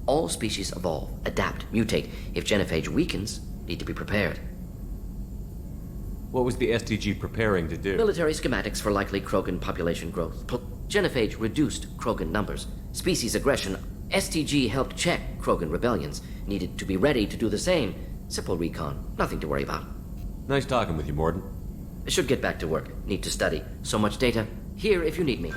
All species evolve, adapt, mutate. If genophage weakens, need to be prepared. What was the STG preparing to do? Military schematics for likely Krogan population growth. Genophage reduced Krogan numbers. Species aggression. STG helped check Krogan rebellions. Needed to be ready to do the same. Simple recon. Nothing to worry about. Nice talking with you, Mordin. I should get back to work. Need to study. So much data. Here if you need me.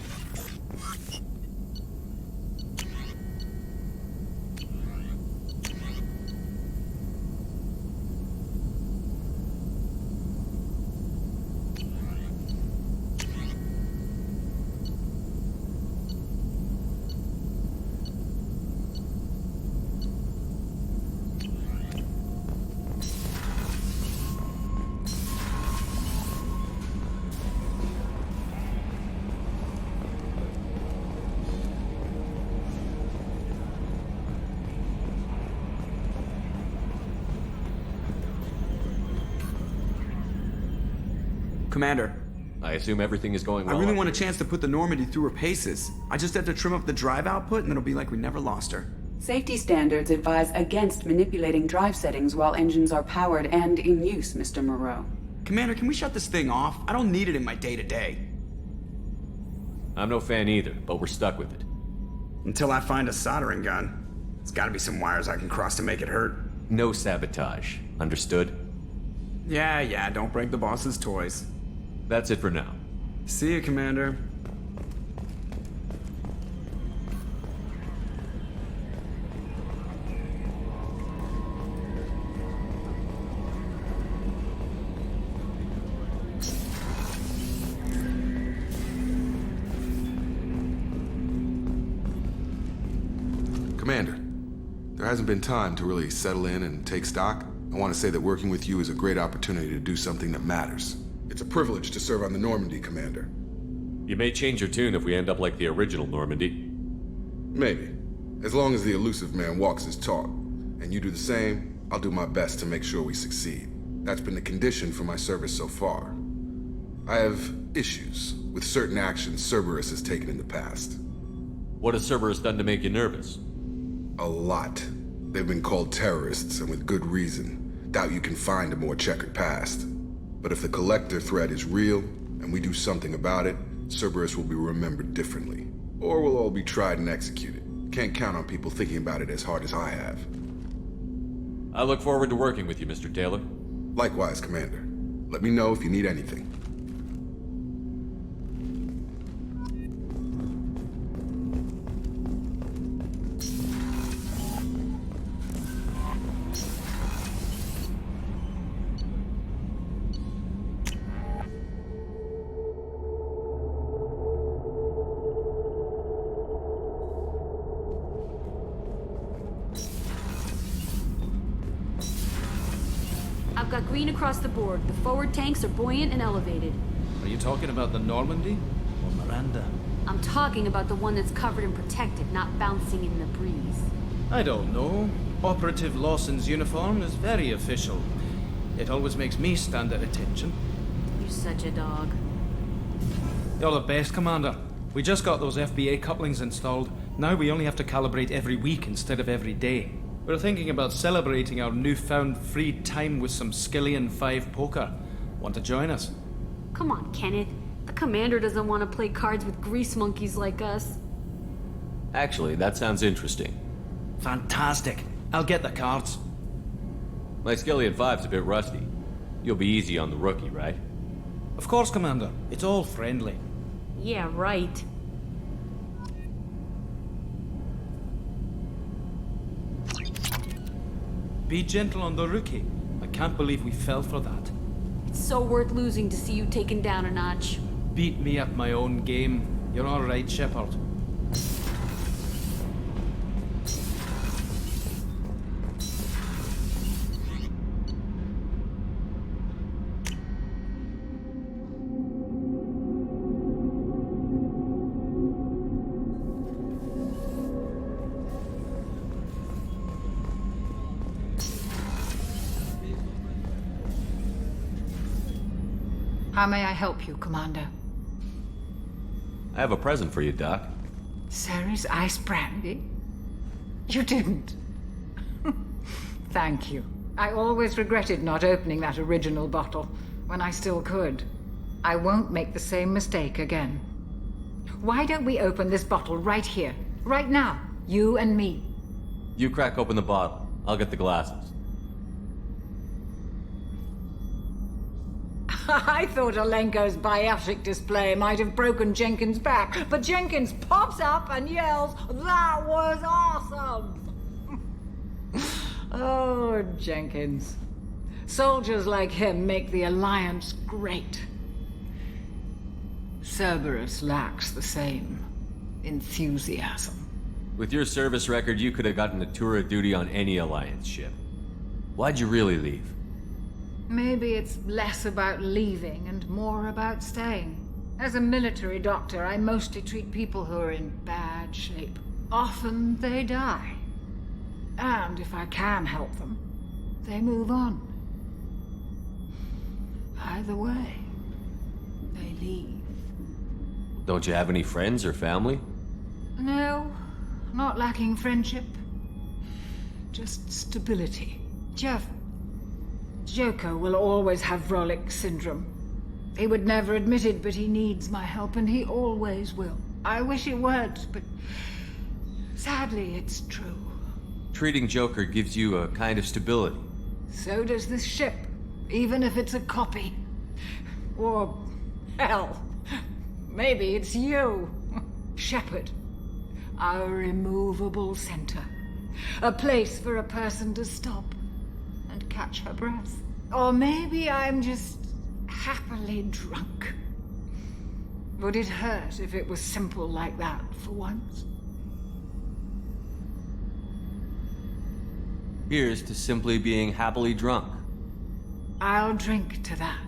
Commander. I assume everything is going well. I really want a chance to put the Normandy through her paces. I just have to trim up the drive output and it'll be like we never lost her. Safety standards advise against manipulating drive settings while engines are powered and in use, Mr. Moreau. Commander, can we shut this thing off? I don't need it in my day-to-day. I'm no fan either, but we're stuck with it. Until I find a soldering gun. There's gotta be some wires I can cross to make it hurt. No sabotage. Understood? Yeah, don't break the boss's toys. That's it for now. See you, Commander. Commander, there hasn't been time to really settle in and take stock. I want to say that working with you is a great opportunity to do something that matters. It's a privilege to serve on the Normandy, Commander. You may change your tune if we end up like the original Normandy. Maybe. As long as the elusive man walks his talk, and you do the same, I'll do my best to make sure we succeed. That's been the condition for my service so far. I have issues with certain actions Cerberus has taken in the past. What has Cerberus done to make you nervous? A lot. They've been called terrorists, and with good reason. Doubt you can find a more checkered past. But if the Collector threat is real, and we do something about it, Cerberus will be remembered differently. Or we'll all be tried and executed. Can't count on people thinking about it as hard as I have. I look forward to working with you, Mr. Taylor. Likewise, Commander. Let me know if you need anything. I've got green across the board. The forward tanks are buoyant and elevated. Are you talking about the Normandy? Or Miranda? I'm talking about the one that's covered and protected, not bouncing in the breeze. I don't know. Operative Lawson's uniform is very official. It always makes me stand at attention. You're such a dog. You're the best, Commander. We just got those FBA couplings installed. Now we only have to calibrate every week instead of every day. We're thinking about celebrating our newfound free time with some Skillian 5 poker. Want to join us? Come on, Kenneth. The commander doesn't want to play cards with grease monkeys like us. Actually, that sounds interesting. Fantastic. I'll get the cards. My Skillian 5's a bit rusty. You'll be easy on the rookie, right? Of course, Commander. It's all friendly. Yeah, right. Be gentle on the rookie. I can't believe we fell for that. It's so worth losing to see you taken down a notch. Beat me at my own game. You're all right, Shepard. How may I help you, Commander? I have a present for you, Doc. Ceres ice brandy? You didn't. Thank you. I always regretted not opening that original bottle when I still could. I won't make the same mistake again. Why don't we open this bottle right here, right now, you and me? You crack open the bottle. I'll get the glasses. I thought Alenko's biotic display might have broken Jenkins' back, but Jenkins pops up and yells, "That was awesome!" Oh, Jenkins. Soldiers like him make the Alliance great. Cerberus lacks the same enthusiasm. With your service record, you could have gotten a tour of duty on any Alliance ship. Why'd you really leave? Maybe it's less about leaving and more about staying. As a military doctor, I mostly treat people who are in bad shape. Often they die. And if I can help them, they move on. Either way, they leave. Don't you have any friends or family? No, not lacking friendship. Just stability. Jeff, Joker will always have Vrolic syndrome. He would never admit it, but he needs my help, and he always will. I wish it weren't, but sadly, it's true. Treating Joker gives you a kind of stability. So does this ship, even if it's a copy. Or, hell, maybe it's you, Shepard. Our immovable center. A place for a person to stop and catch her breath. Or maybe I'm just happily drunk. Would it hurt if it was simple like that for once? Here's to simply being happily drunk. I'll drink to that.